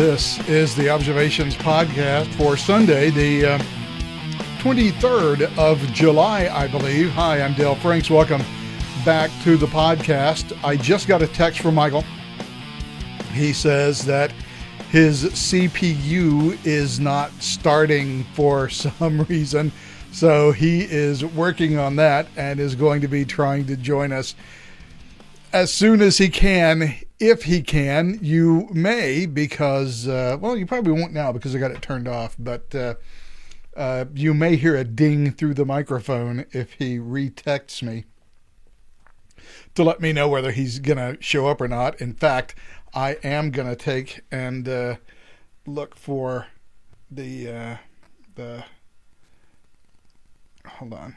This is the Observations Podcast for Sunday, the 23rd of July, I believe. Hi, I'm Dale Franks. Welcome back to the podcast. I just got a text from Michael. He says that his CPU is not starting for some reason, so he is working on that and is going to be trying to join us as soon as he can. If he can, you may, because, well, you probably won't now because I got it turned off, but you may hear a ding through the microphone if he retexts me to let me know whether he's going to show up or not. In fact, I am going to take and look for the, hold on.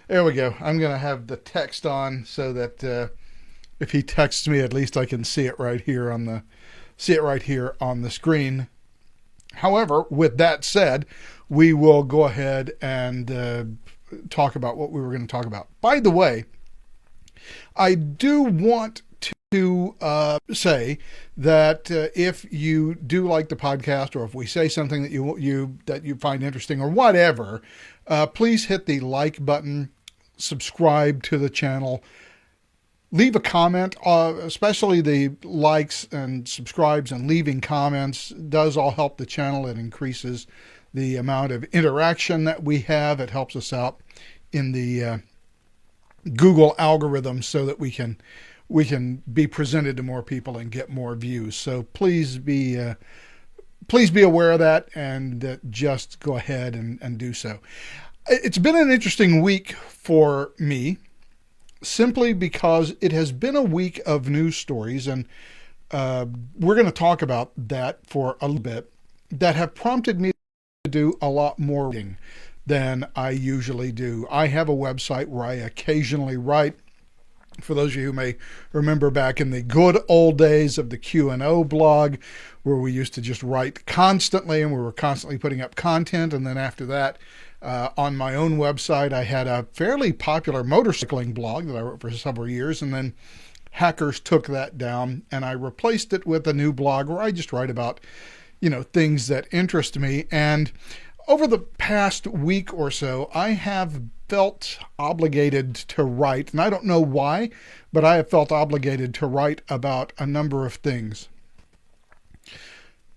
There we go. I'm going to have the text on so that if he texts me, at least I can see it right here on the screen. However, with that said, we will go ahead and talk about what we were going to talk about. By the way, I do want to say that if you do like the podcast, or if we say something that you find interesting or whatever, please hit the like button, subscribe to the channel. Leave a comment, especially the likes and subscribes and leaving comments does all help the channel. It increases the amount of interaction that we have. It helps us out in the Google algorithm so that we can be presented to more people and get more views. So please be aware of that and just go ahead and do so. It's been an interesting week for me, simply because it has been a week of news stories, and we're going to talk about that for a little bit, that have prompted me to do a lot more reading than I usually do. I have a website where I occasionally write. For those of you who may remember back in the good old days of the Q&O blog, where we used to just write constantly and we were constantly putting up content. And then after that, on my own website, I had a fairly popular motorcycling blog that I wrote for several years. And then hackers took that down and I replaced it with a new blog where I just write about, things that interest me. And over the past week or so, I have felt obligated to write, and I don't know why, but I have felt obligated to write about a number of things.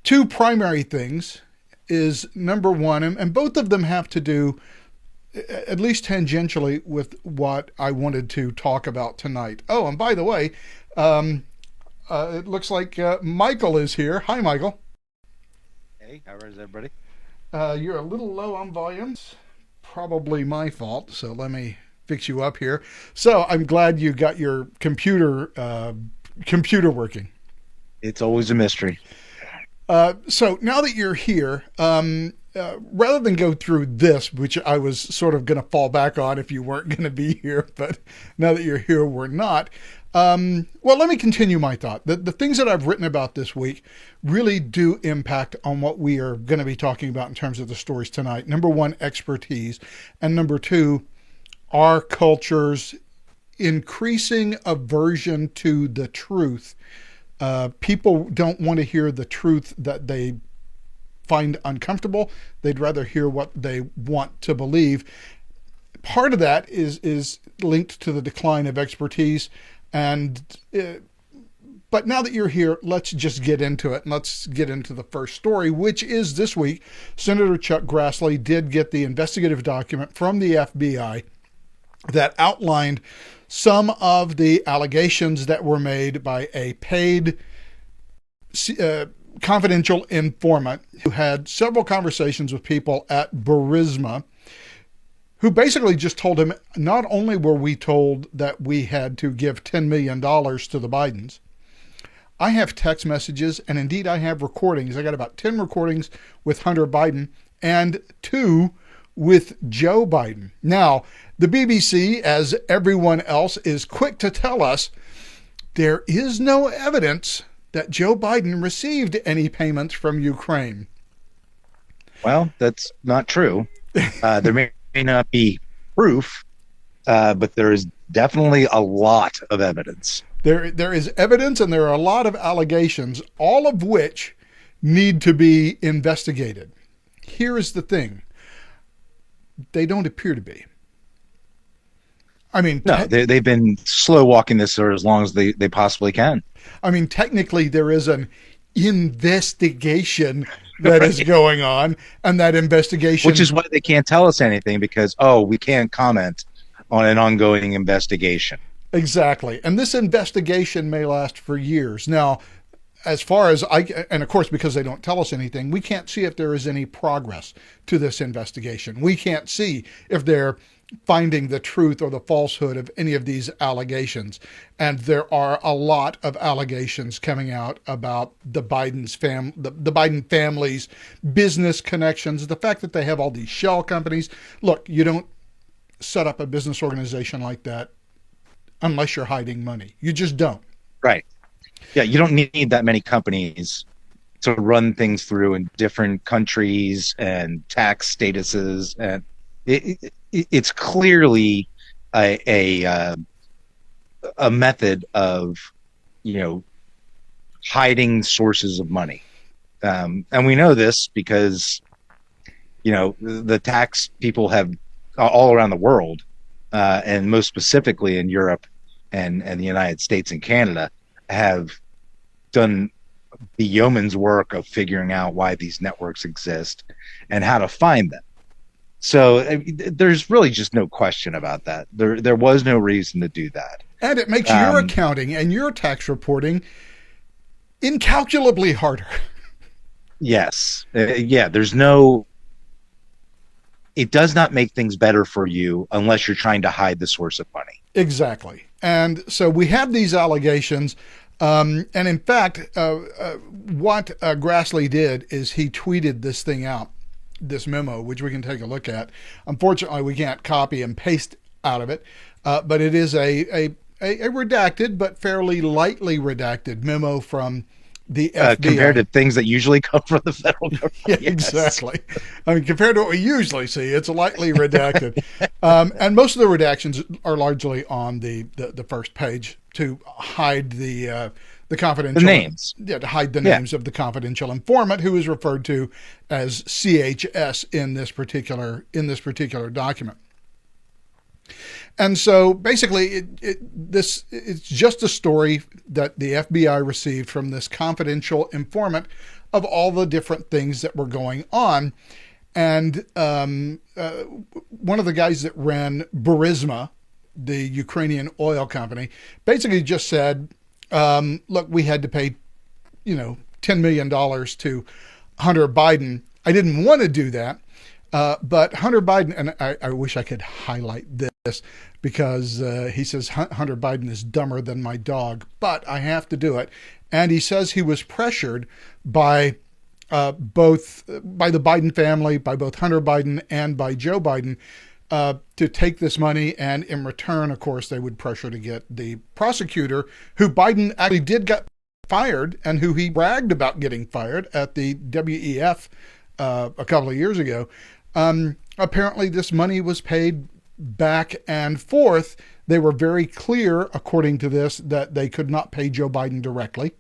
Two primary things is, number one, and both of them have to do, at least tangentially, with what I wanted to talk about tonight. Oh, and by the way, it looks like Michael is here. Hi, Michael. Hey, how is everybody? You're a little low on volumes. Probably my fault, so let me fix you up here. So I'm glad you got your computer working. It's always a mystery. So now that you're here, rather than go through this, which I was sort of going to fall back on if you weren't going to be here, but now that you're here, we're not. Well, let me continue my thought. The things that I've written about this week really do impact on what we are going to be talking about in terms of the stories tonight. Number one, expertise. And number two, our culture's increasing aversion to the truth. People don't want to hear the truth that they find uncomfortable. They'd rather hear what they want to believe. Part of that is linked to the decline of expertise. And but now that you're here, let's just get into it. And let's get into the first story, which is this week. Senator Chuck Grassley did get the investigative document from the FBI that outlined some of the allegations that were made by a paid confidential informant who had several conversations with people at Burisma, who basically just told him, not only were we told that we had to give $10 million to the Bidens, I have text messages, and indeed I have recordings. I got about 10 recordings with Hunter Biden and 2 with Joe Biden. Now, the BBC, as everyone else, is quick to tell us there is no evidence that Joe Biden received any payments from Ukraine. Well, that's not true. There may not be proof, but there is definitely a lot of evidence. There is evidence, and there are a lot of allegations, all of which need to be investigated. Here is the thing. They don't appear to be. I mean, No, they've been slow walking this for as long as they possibly can. I mean, technically, there is an investigation that is going on, and that investigation, which is why they can't tell us anything, because we can't comment on an ongoing investigation. Exactly, and this investigation may last for years. Now, as far as and of course, because they don't tell us anything, we can't see if there is any progress to this investigation. We can't see if they're finding the truth or the falsehood of any of these allegations. And there are a lot of allegations coming out about the the Biden family's business connections, the fact that they have all these shell companies. Look, you don't set up a business organization like that unless you're hiding money. You just don't. Right. Yeah, you don't need that many companies to run things through in different countries and tax statuses, and it's clearly a method of, hiding sources of money, and we know this because the tax people have all around the world, and most specifically in Europe and the United States and Canada, have done the yeoman's work of figuring out why these networks exist and how to find them. So there's really just no question about that. There was no reason to do that. And it makes your accounting and your tax reporting incalculably harder. Yes. It does not make things better for you unless you're trying to hide the source of money. Exactly. And so we have these allegations. And in fact, what Grassley did is he tweeted this thing out, this memo, which we can take a look at. Unfortunately, we can't copy and paste out of it, but it is a redacted but fairly lightly redacted memo from the FBI. Compared to things that usually come from the federal government. Yeah, yes. Exactly. I mean, compared to what we usually see, it's lightly redacted. And most of the redactions are largely on the first page to hide the confidential names. Yeah, to hide the names of the confidential informant, who is referred to as CHS in this particular document. And so basically it's just a story that the FBI received from this confidential informant of all the different things that were going on. And one of the guys that ran Burisma, the Ukrainian oil company, basically just said, look, we had to pay, $10 million to Hunter Biden. I didn't want to do that. But Hunter Biden, and I wish I could highlight this because he says Hunter Biden is dumber than my dog, but I have to do it. And he says he was pressured by by the Biden family, by both Hunter Biden and by Joe Biden, to take this money. And in return, of course, they would pressure to get the prosecutor, who Biden actually did get fired and who he bragged about getting fired at the WEF a couple of years ago. Apparently this money was paid back and forth. They were very clear, according to this, that they could not pay Joe Biden directly.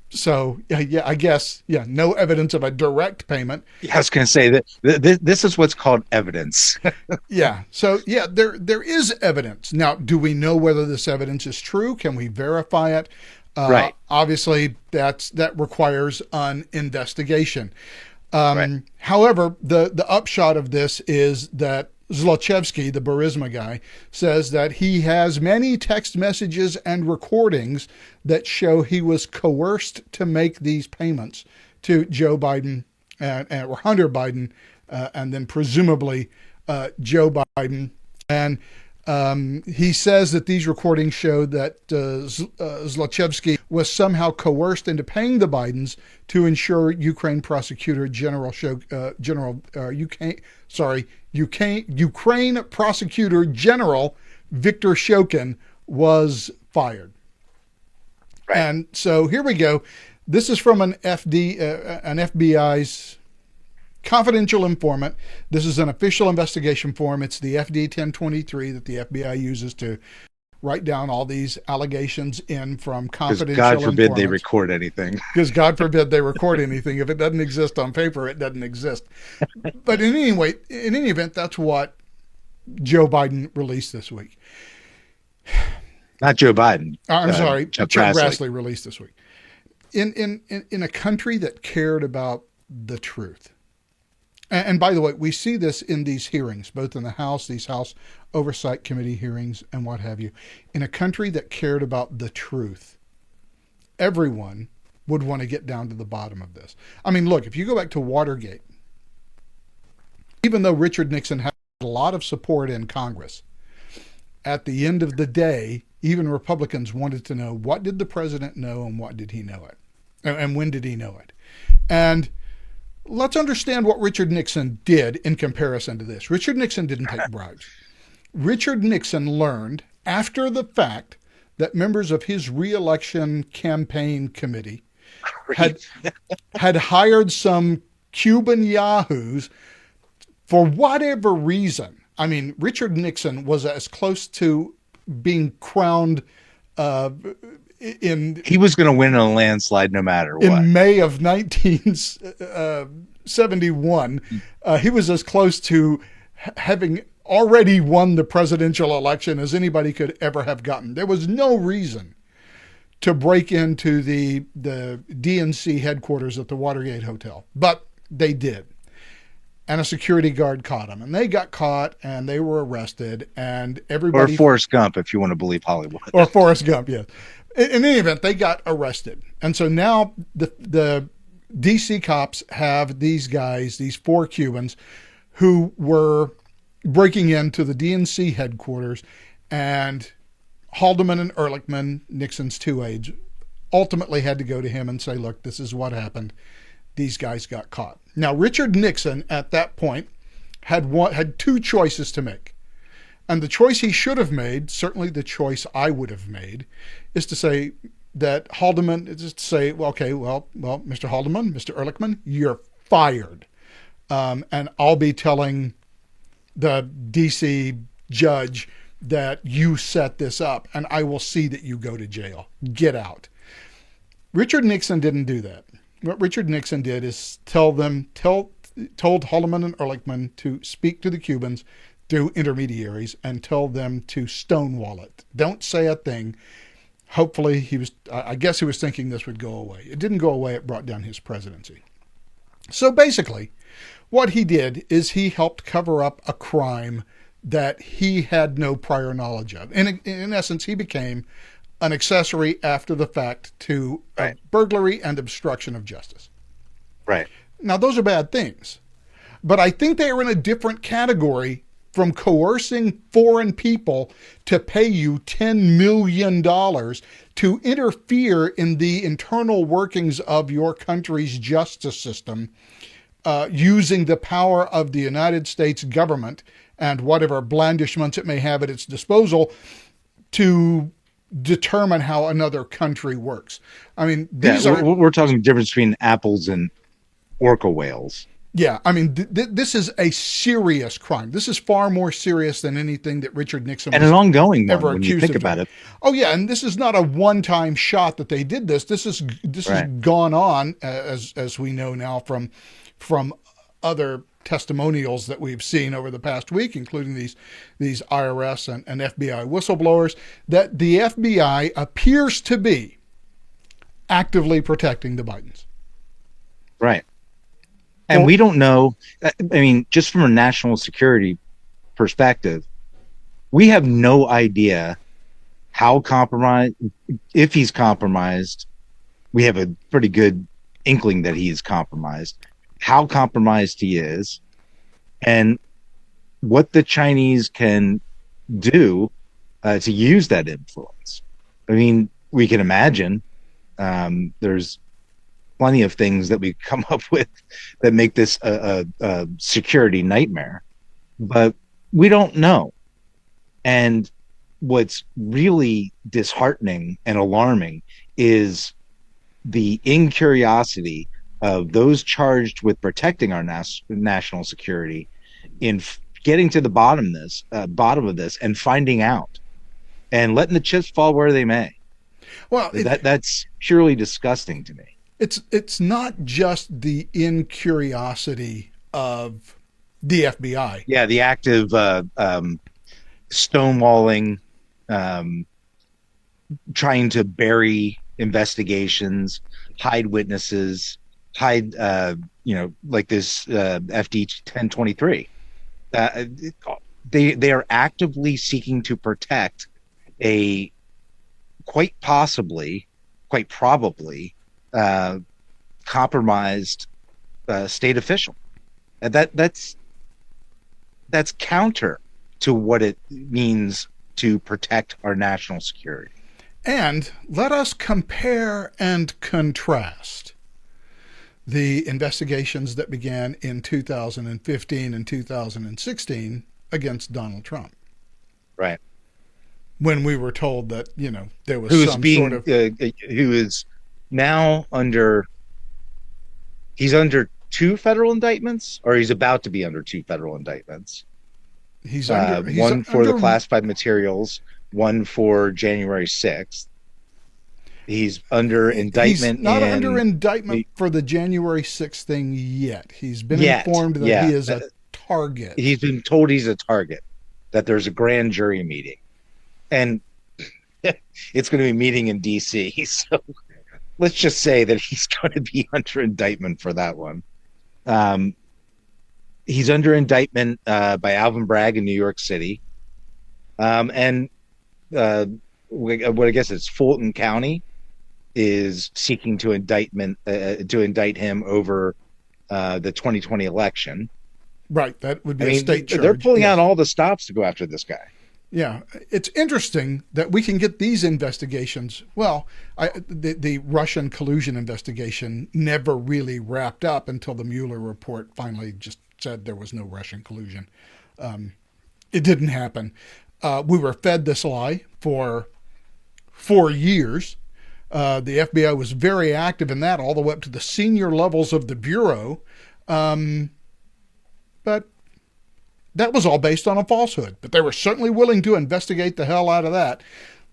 So I guess, no evidence of a direct payment. I was going to say that this is what's called evidence. Yeah. So there is evidence. Now, do we know whether this evidence is true? Can we verify it? Right. Obviously that requires an investigation. Right. However, the upshot of this is that Zlochevsky, the Burisma guy, says that he has many text messages and recordings that show he was coerced to make these payments to Joe Biden or Hunter Biden, and then presumably Joe Biden. And he says that these recordings show that Zlochevsky was somehow coerced into paying the Bidens to ensure Ukraine prosecutor Ukraine prosecutor general Viktor Shokin was fired. Right. And so here we go. This is from an FBI's confidential informant. This is an official investigation form. It's the FD 1023 that the FBI uses to write down all these allegations in from Because confidential God forbid they informants. record anything. Because God forbid they record anything. If it doesn't exist on paper, it doesn't exist. But in any event, that's what Joe Biden released this week. Not Joe Biden. I'm sorry, Chuck Chuck Grassley. Grassley released this week. In a country that cared about the truth. And by the way, we see this in these hearings, both in the House, these House Oversight Committee hearings and what have you. In a country that cared about the truth, everyone would want to get down to the bottom of this. I mean, look, if you go back to Watergate, even though Richard Nixon had a lot of support in Congress, at the end of the day, even Republicans wanted to know, what did the president know and what did he know it? And when did he know it? And let's understand what Richard Nixon did in comparison to this. Richard Nixon didn't take bribes. Richard Nixon learned after the fact that members of his reelection campaign committee had hired some Cuban yahoos for whatever reason. I mean, Richard Nixon was as close to being crowned he was going to win in a landslide no matter what. In May of 1971, he was as close to having already won the presidential election as anybody could ever have gotten. There was no reason to break into the DNC headquarters at the Watergate Hotel, but they did. And a security guard caught them, and they got caught, and they were arrested, and everybody... Or Forrest Gump, if you want to believe Hollywood. Or Forrest Gump, yes. In any event, they got arrested. And so now the DC cops have these guys, these 4 Cubans, who were breaking into the DNC headquarters, and Haldeman and Ehrlichman, Nixon's 2 aides, ultimately had to go to him and say, look, this is what happened. These guys got caught. Now, Richard Nixon at that point had 2 choices to make. And the choice he should have made, certainly the choice I would have made, is to say that Haldeman, is to say, well, okay, well, Mr. Haldeman, Mr. Ehrlichman, you're fired. And I'll be telling the DC judge that you set this up, and I will see that you go to jail. Get out. Richard Nixon didn't do that. What Richard Nixon did is told Haldeman and Ehrlichman to speak to the Cubans through intermediaries and tell them to stonewall it. Don't say a thing. Hopefully I guess he was thinking this would go away. It didn't go away. It brought down his presidency. So basically, what he did is he helped cover up a crime that he had no prior knowledge of. In essence, he became an accessory after the fact to burglary and obstruction of justice. Right. Now, those are bad things, but I think they are in a different category from coercing foreign people to pay you $10 million to interfere in the internal workings of your country's justice system, using the power of the United States government and whatever blandishments it may have at its disposal to determine how another country works. I mean, we're talking the difference between apples and orca whales. Yeah, I mean, this is a serious crime. This is far more serious than anything that Richard Nixon and an ongoing ever one when accused you think of about it. Oh yeah, and this is not a one-time shot that they did this. This has gone on as we know now from other testimonials that we've seen over the past week, including these IRS and FBI whistleblowers, that the FBI appears to be actively protecting the Bidens. Right. And we don't know, I mean, just from a national security perspective, we have no idea how compromised, if he's compromised. We have a pretty good inkling that he is compromised, how compromised he is, and what the Chinese can do to use that influence. I mean, we can imagine there's plenty of things that we come up with that make this a security nightmare, but we don't know. And what's really disheartening and alarming is the incuriosity of those charged with protecting our national security in getting to the bottom of this and finding out and letting the chips fall where they may. Well, That's purely disgusting to me. it's not just the incuriosity of the FBI. Yeah, the active stonewalling, um, trying to bury investigations, hide witnesses, hide, like this FD 1023. Uh, they are actively seeking to protect a quite possibly, quite probably, uh, compromised state official. And that's counter to what it means to protect our national security. And let us compare and contrast the investigations that began in 2015 and 2016 against Donald Trump. Right. When we were told that, there was Who is some being sort of... who is now he's under two federal indictments, or he's about to be under two federal indictments. He's one for the classified materials, one for January 6th. He's under indictment. He's not under indictment for the January 6th thing yet. He's been informed that he is a target. He's been told he's a target, that there's a grand jury meeting. And it's going to be meeting in D.C. So let's just say that he's going to be under indictment for that one. He's under indictment by Alvin Bragg in New York City. And what I guess it's Fulton County is seeking to indict him over the 2020 election. Right, that would be a state charge. They're pulling out all the stops to go after this guy. Yeah, it's interesting that we can get these investigations. Well, the Russian collusion investigation never really wrapped up until the Mueller report finally just said there was no Russian collusion. It didn't happen. We were fed this lie for 4 years. The FBI was very active in that, all the way up to the senior levels of the Bureau. But that was all based on a falsehood. But they were certainly willing to investigate the hell out of that.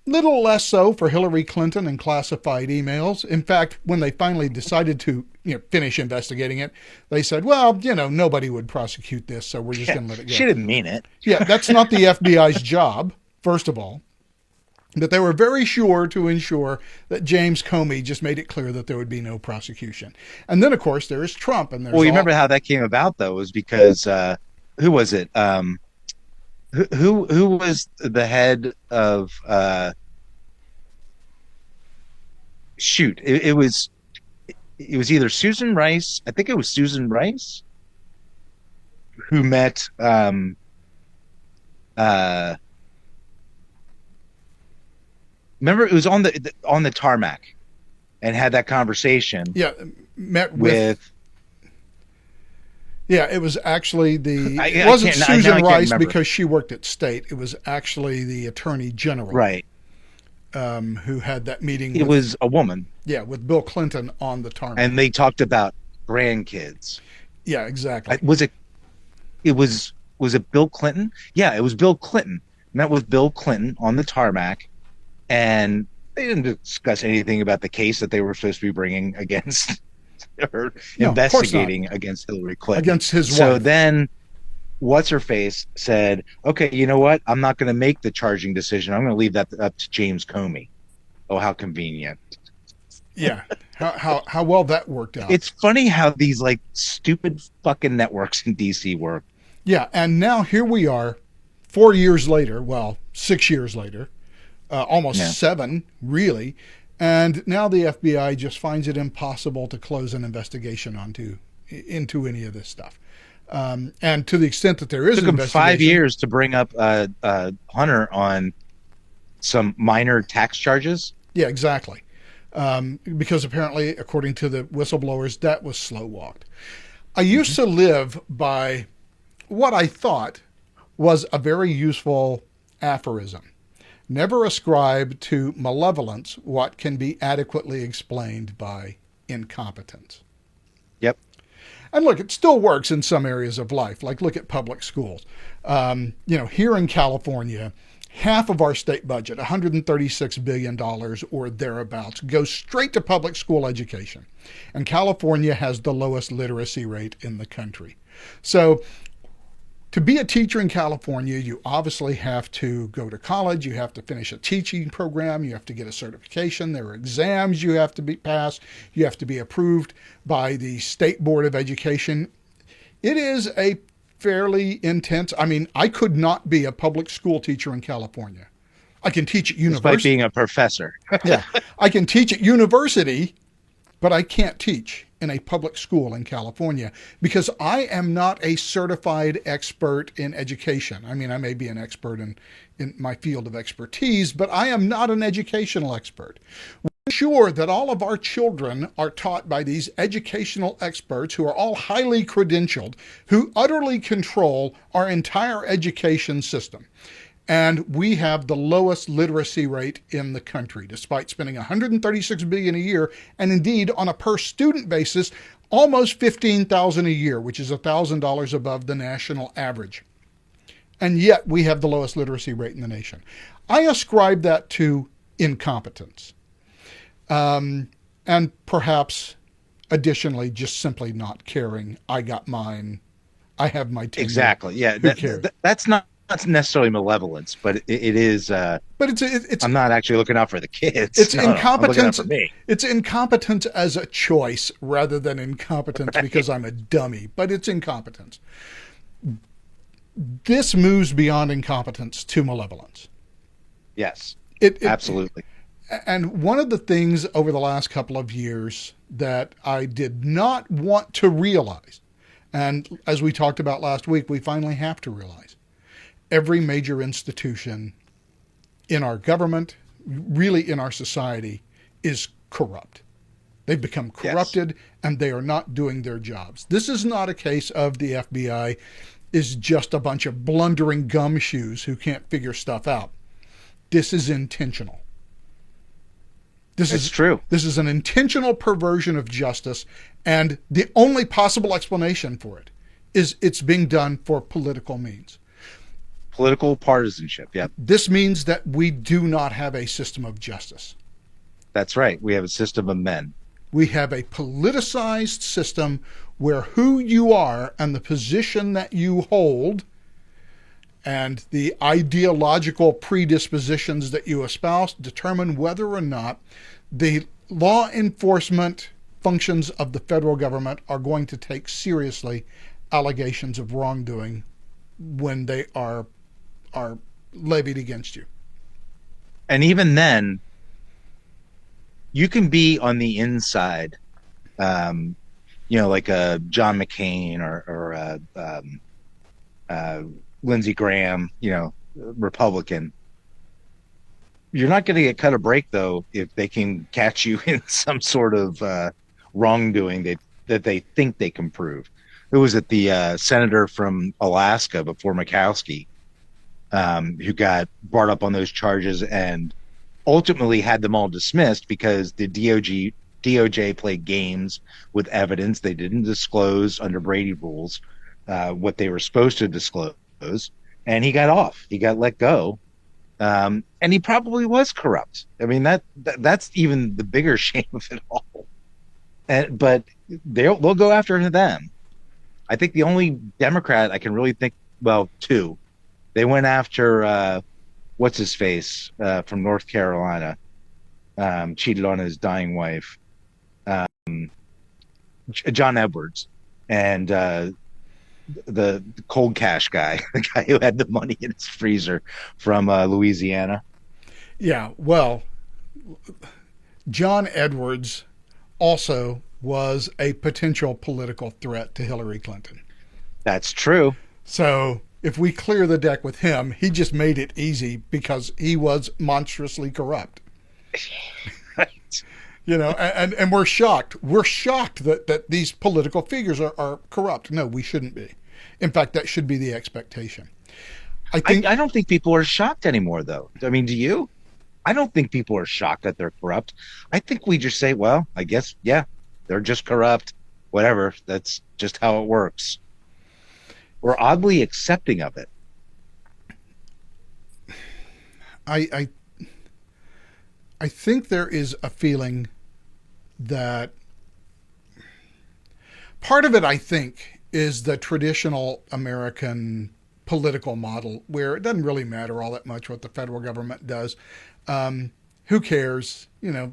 Little less so for Hillary Clinton and classified emails. In fact, when they finally decided to finish investigating it, they said, well, nobody would prosecute this, so we're just going to let it go. She didn't mean it. Yeah, that's not the FBI's job, first of all. But they were very sure to ensure that James Comey just made it clear that there would be no prosecution. And then, of course, there is Trump. And you remember how that came about, though, was because who was it? Who was the head of? It was either Susan Rice. I think it was Susan Rice who met. Remember, it was on the tarmac, and had that conversation. Yeah, met with. Yeah, it was actually it wasn't Susan Rice because she worked at State. It was actually the Attorney General, right? Who had that meeting. It was a woman. Yeah, with Bill Clinton on the tarmac, and they talked about grandkids. Yeah, exactly. Was it Bill Clinton? Yeah, it was Bill Clinton. Met with Bill Clinton on the tarmac. And they didn't discuss anything about the case that they were supposed to be bringing against or investigating against Hillary Clinton. Against his wife. So then what's-her-face said, okay, you know what? I'm not going to make the charging decision. I'm going to leave that up to James Comey. Oh, how convenient. Yeah. How well that worked out. It's funny how these stupid fucking networks in DC work. Yeah. And now here we are 4 years later. Well, 6 years later. Almost 7, really. And now the FBI just finds it impossible to close an investigation into any of this stuff. And to the extent that there is an investigation... It took them 5 years to bring up Hunter on some minor tax charges. Yeah, exactly. Because apparently, according to the whistleblowers, that was slow-walked. I used to live by what I thought was a very useful aphorism. Never ascribe to malevolence what can be adequately explained by incompetence. Yep. And look, it still works in some areas of life. Like look at public schools. Here in California, half of our state budget, $136 billion or thereabouts, goes straight to public school education. And California has the lowest literacy rate in the country. So to be a teacher in California, you obviously have to go to college, you have to finish a teaching program, you have to get a certification, there are exams you have to be passed, you have to be approved by the State Board of Education. It is a fairly intense, I mean, I could not be a public school teacher in California. I can teach at university. Despite being a professor. Yeah, I can teach at university, but I can't teach in a public school in California because I am not a certified expert in education. I mean, I may be an expert in my field of expertise, but I am not an educational expert. We're sure that all of our children are taught by these educational experts who are all highly credentialed, who utterly control our entire education system. And we have the lowest literacy rate in the country, despite spending $136 billion a year, and indeed, on a per student basis, almost $15,000 a year, which is $1,000 above the national average. And yet, we have the lowest literacy rate in the nation. I ascribe that to incompetence, and perhaps, additionally, just simply not caring. I got mine. I have my tenure. Exactly. Yeah, that's not necessarily malevolence, but it is. But it's. I'm not actually looking out for the kids. It's incompetence. I'm looking out for me. It's incompetence as a choice rather than incompetence because I'm a dummy. But it's incompetence. This moves beyond incompetence to malevolence. Yes. Absolutely. And one of the things over the last couple of years that I did not want to realize, and as we talked about last week, we finally have to realize, every major institution in our government, really in our society, is corrupt. They've become corrupted, yes, and they are not doing their jobs. This is not a case of the FBI is just a bunch of blundering gumshoes who can't figure stuff out. This is intentional. It's true. This is an intentional perversion of justice, and the only possible explanation for it is it's being done for political means. Political partisanship, yeah. This means that we do not have a system of justice. That's right. We have a system of men. We have a politicized system where who you are and the position that you hold and the ideological predispositions that you espouse determine whether or not the law enforcement functions of the federal government are going to take seriously allegations of wrongdoing when they are levied against you. And even then, you can be on the inside, like a John McCain or Lindsey Graham, Republican. You're not going to get cut a break, though, if they can catch you in some sort of wrongdoing that they think they can prove. It was at the senator from Alaska before Murkowski, who got brought up on those charges and ultimately had them all dismissed because the DOJ played games with evidence. They didn't disclose under Brady rules what they were supposed to disclose, and he got off. He got let go, and he probably was corrupt. I mean, that's even the bigger shame of it all. But they'll go after them. I think the only Democrat I can really think, well, two. They went after what's his face from North Carolina, cheated on his dying wife, John Edwards, and the cold cash guy, the guy who had the money in his freezer from Louisiana. Yeah, well, John Edwards also was a potential political threat to Hillary Clinton. That's true. So if we clear the deck with him, he just made it easy because he was monstrously corrupt. Right. And we're shocked. We're shocked that these political figures are corrupt. No, we shouldn't be. In fact, that should be the expectation. I don't think people are shocked anymore, though. I mean, do you? I don't think people are shocked that they're corrupt. I think we just say, well, I guess, yeah, they're just corrupt. Whatever. That's just how it works. We're oddly accepting of it. I I think there is a feeling that part of it, I think, is the traditional American political model where it doesn't really matter all that much what the federal government does. Who cares? You know,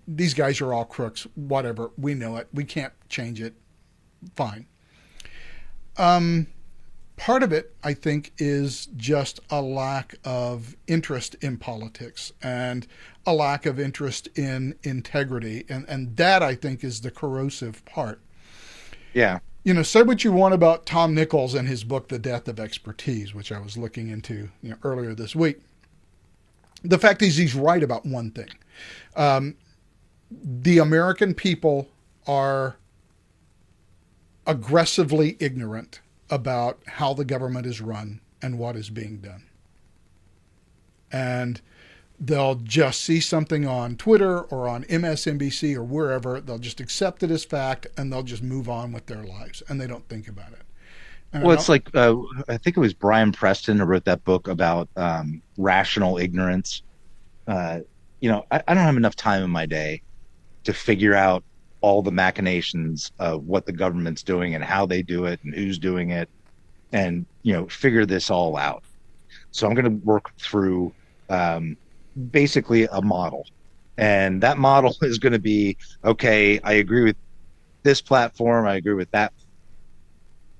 these guys are all crooks. Whatever. We know it. We can't change it. Fine. Part of it, I think, is just a lack of interest in politics and a lack of interest in integrity. And that, I think, is the corrosive part. Yeah. You know, say what you want about Tom Nichols and his book, The Death of Expertise, which I was looking into earlier this week. The fact is he's right about one thing. The American people are aggressively ignorant about how the government is run and what is being done. And they'll just see something on Twitter or on MSNBC or wherever. They'll just accept it as fact and they'll just move on with their lives and they don't think about it. And well, it's like, I think it was Brian Preston who wrote that book about rational ignorance. I don't have enough time in my day to figure out all the machinations of what the government's doing and how they do it and who's doing it and, figure this all out. So I'm going to work through basically a model. And that model is going to be, okay, I agree with this platform. I agree with that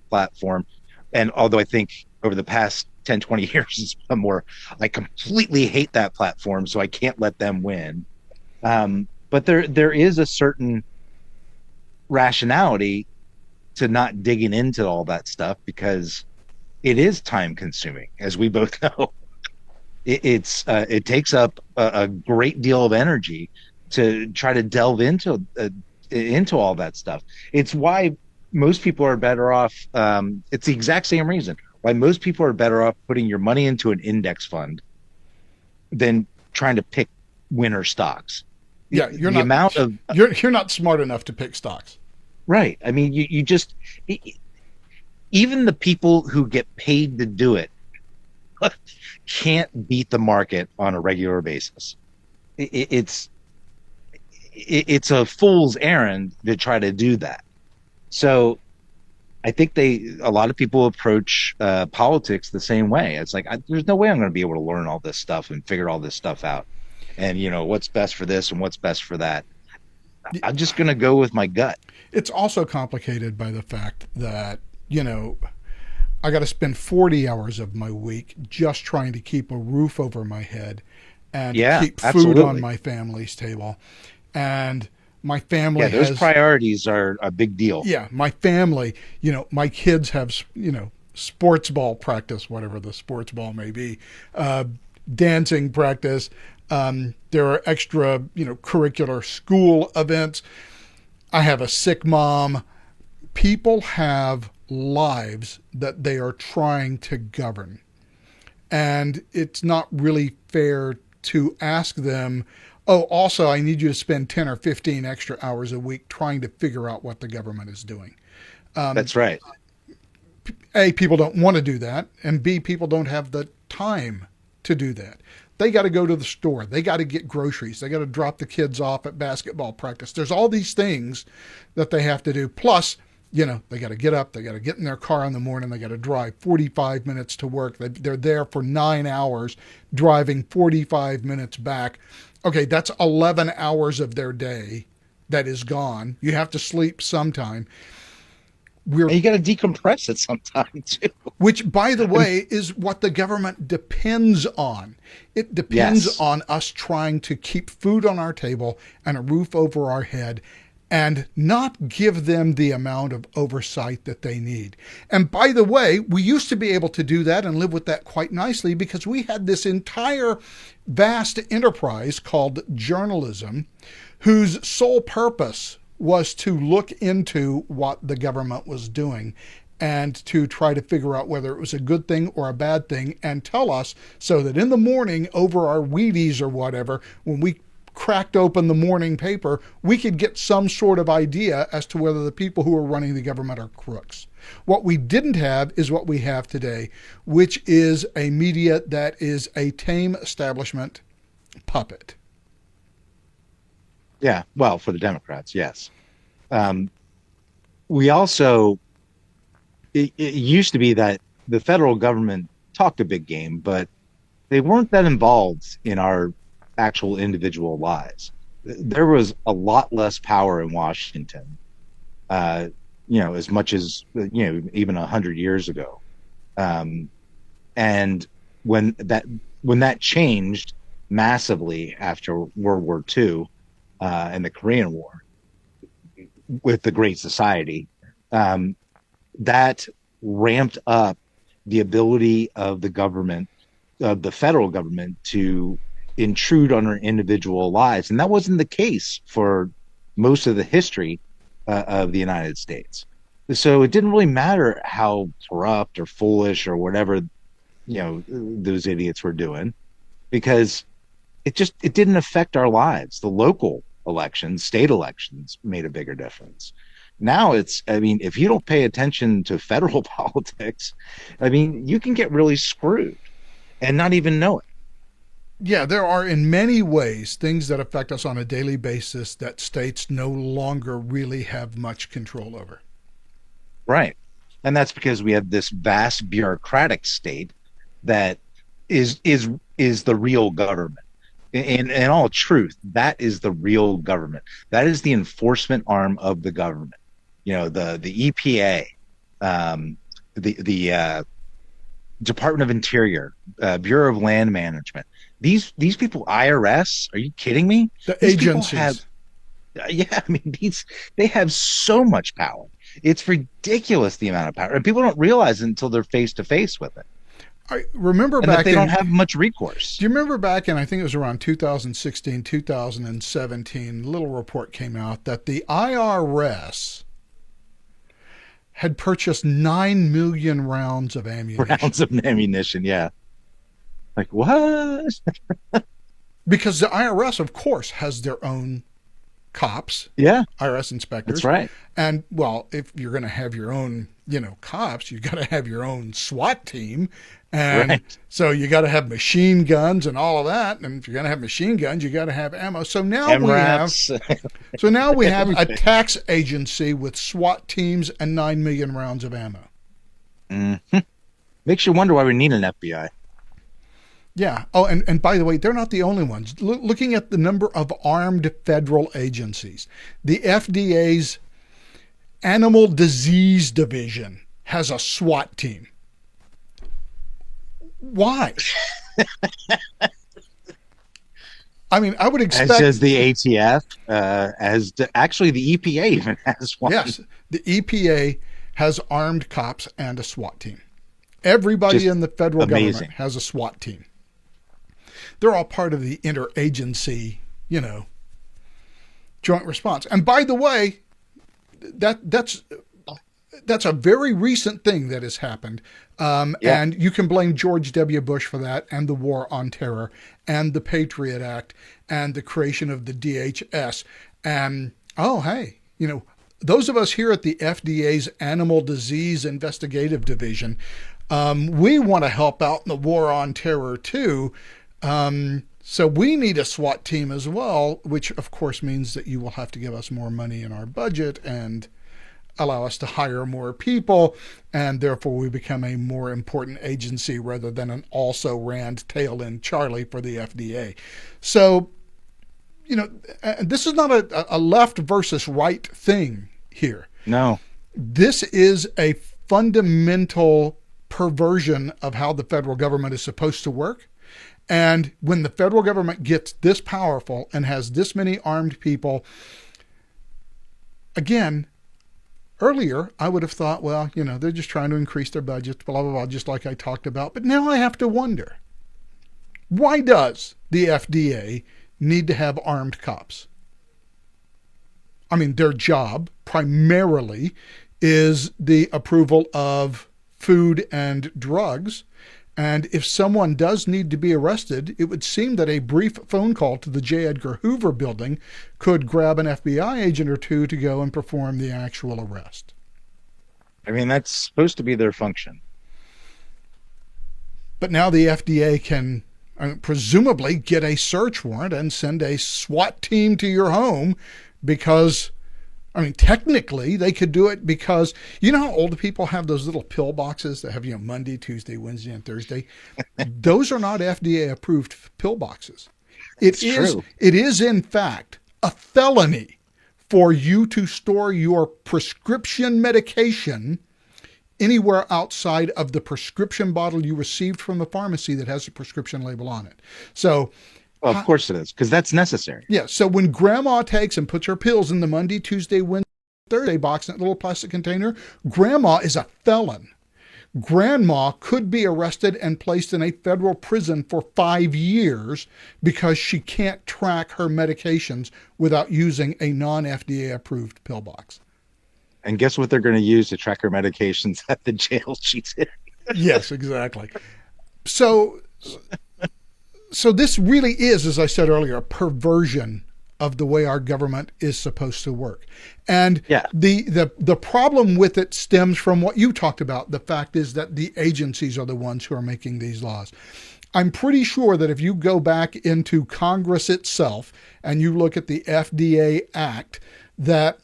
platform. And although I think over the past 10, 20 years, it's become more, I completely hate that platform, so I can't let them win. But there is a certain rationality to not digging into all that stuff because it is time consuming, as we both know. It takes up a great deal of energy to try to delve into all that stuff. It's why most people are better off. It's the exact same reason why most people are better off putting your money into an index fund than trying to pick winner stocks. Yeah, you're not smart enough to pick stocks. Right. I mean, you just, even the people who get paid to do it can't beat the market on a regular basis. It's a fool's errand to try to do that. So I think a lot of people approach politics the same way. It's like, there's no way I'm going to be able to learn all this stuff and figure all this stuff out. And, what's best for this and what's best for that. I'm just going to go with my gut. It's also complicated by the fact that, I got to spend 40 hours of my week just trying to keep a roof over my head and keep food on my family's table. And my family those priorities are a big deal. Yeah, my family, my kids have, sports ball practice, whatever the sports ball may be, dancing practice. There are extra, curricular school events. I have a sick mom. People have lives that they are trying to govern. And it's not really fair to ask them, oh, also, I need you to spend 10 or 15 extra hours a week trying to figure out what the government is doing. That's right. A, people don't want to do that. And B, people don't have the time to do that. They got to go to the store. They got to get groceries. They got to drop the kids off at basketball practice. There's all these things that they have to do. Plus, they got to get up. They got to get in their car in the morning. They got to drive 45 minutes to work. They're there for 9 hours, driving 45 minutes back. Okay, that's 11 hours of their day that is gone. You have to sleep sometime. You got to decompress at some time too. Which, by the way, is what the government depends on. It depends on us trying to keep food on our table and a roof over our head and not give them the amount of oversight that they need. And by the way, we used to be able to do that and live with that quite nicely because we had this entire vast enterprise called journalism whose sole purpose was to look into what the government was doing and to try to figure out whether it was a good thing or a bad thing and tell us so that in the morning over our Wheaties or whatever, when we cracked open the morning paper, we could get some sort of idea as to whether the people who are running the government are crooks. What we didn't have is what we have today, which is a media that is a tame establishment puppet. Yeah, well, for the Democrats, yes. Um, we also, it used to be that the federal government talked a big game, but they weren't that involved in our actual individual lives. There was a lot less power in Washington, uh, as much as, even 100 years ago. Um, and when that when that changed massively after World War II, and the Korean War with the Great Society, um, that ramped up the ability of the government, of the federal government, to intrude on our individual lives. And that wasn't the case for most of the history of the United States. So it didn't really matter how corrupt or foolish or whatever, those idiots were doing, because it didn't affect our lives. The local elections, state elections, made a bigger difference. Now if you don't pay attention to federal politics, you can get really screwed and not even know it. Yeah, there are in many ways things that affect us on a daily basis that states no longer really have much control over. Right. And that's because we have this vast bureaucratic state that is the real government. In all truth, that is the real government. That is the enforcement arm of the government. The EPA, the Department of Interior, Bureau of Land Management. These people, IRS, are you kidding me? The These agencies. They have so much power. It's ridiculous, the amount of power, and people don't realize it until they're face to face with it. I remember And back that they don't have much recourse. Do you remember back in, I think it was around 2016, 2017, a little report came out that the IRS had purchased 9 million rounds of ammunition. Rounds of ammunition, yeah. Like, what? Because the IRS, of course, has their own cops. Yeah. IRS inspectors. That's right. And, well, if you're going to have your own, cops, you got to have your own SWAT team. And right. So you got to have machine guns and all of that. And if you're going to have machine guns, you got to have ammo. So now we have a tax agency with SWAT teams and 9 million rounds of ammo. Mm-hmm. Makes you wonder why we need an FBI. Yeah. Oh, and by the way, they're not the only ones. Looking at the number of armed federal agencies, the FDA's Animal Disease Division has a SWAT team. Why? I would expect. As does the ATF, actually the EPA even has one. Yes, the EPA has armed cops and a SWAT team. Everybody in the federal government has a SWAT team. They're all part of the interagency, joint response. And by the way, that's a very recent thing that has happened. And you can blame George W. Bush for that, and the war on terror, and the Patriot Act, and the creation of the DHS. And, those of us here at the FDA's Animal Disease Investigative Division, we want to help out in the war on terror too. So we need a SWAT team as well, which of course means that you will have to give us more money in our budget and allow us to hire more people, and therefore we become a more important agency rather than an also-ran tail-end Charlie for the FDA. So, this is not a left versus right thing here. No. This is a fundamental perversion of how the federal government is supposed to work. And when the federal government gets this powerful and has this many armed people, again, earlier, I would have thought, well, they're just trying to increase their budgets, blah, blah, blah, just like I talked about. But now I have to wonder, why does the FDA need to have armed cops? Their job primarily is the approval of food and drugs. And if someone does need to be arrested, it would seem that a brief phone call to the J. Edgar Hoover building could grab an FBI agent or two to go and perform the actual arrest. I mean, that's supposed to be their function. But now the FDA can presumably get a search warrant and send a SWAT team to your home because, I mean, technically they could do it because you know how old people have those little pill boxes that have, you know, Monday, Tuesday, Wednesday, and Thursday? Those are not FDA approved pill boxes. It is in fact a felony for you to store your prescription medication anywhere outside of the prescription bottle you received from the pharmacy that has a prescription label on it. So, well, of course it is, because that's necessary. yeah. So when grandma takes and puts her pills in the Monday, Tuesday, Wednesday, Thursday box in that little plastic container, grandma is a felon. Grandma could be arrested and placed in a federal prison for 5 years because she can't track her medications without using a non-FDA approved pill box. And guess what they're going to use to track her medications at the jail she's in? Yes, exactly. So this really is, as I said earlier, a perversion of the way our government is supposed to work. And the problem with it stems from what you talked about. The fact is that the agencies are the ones who are making these laws. I'm pretty sure that if you go back into Congress itself and you look at the FDA Act, that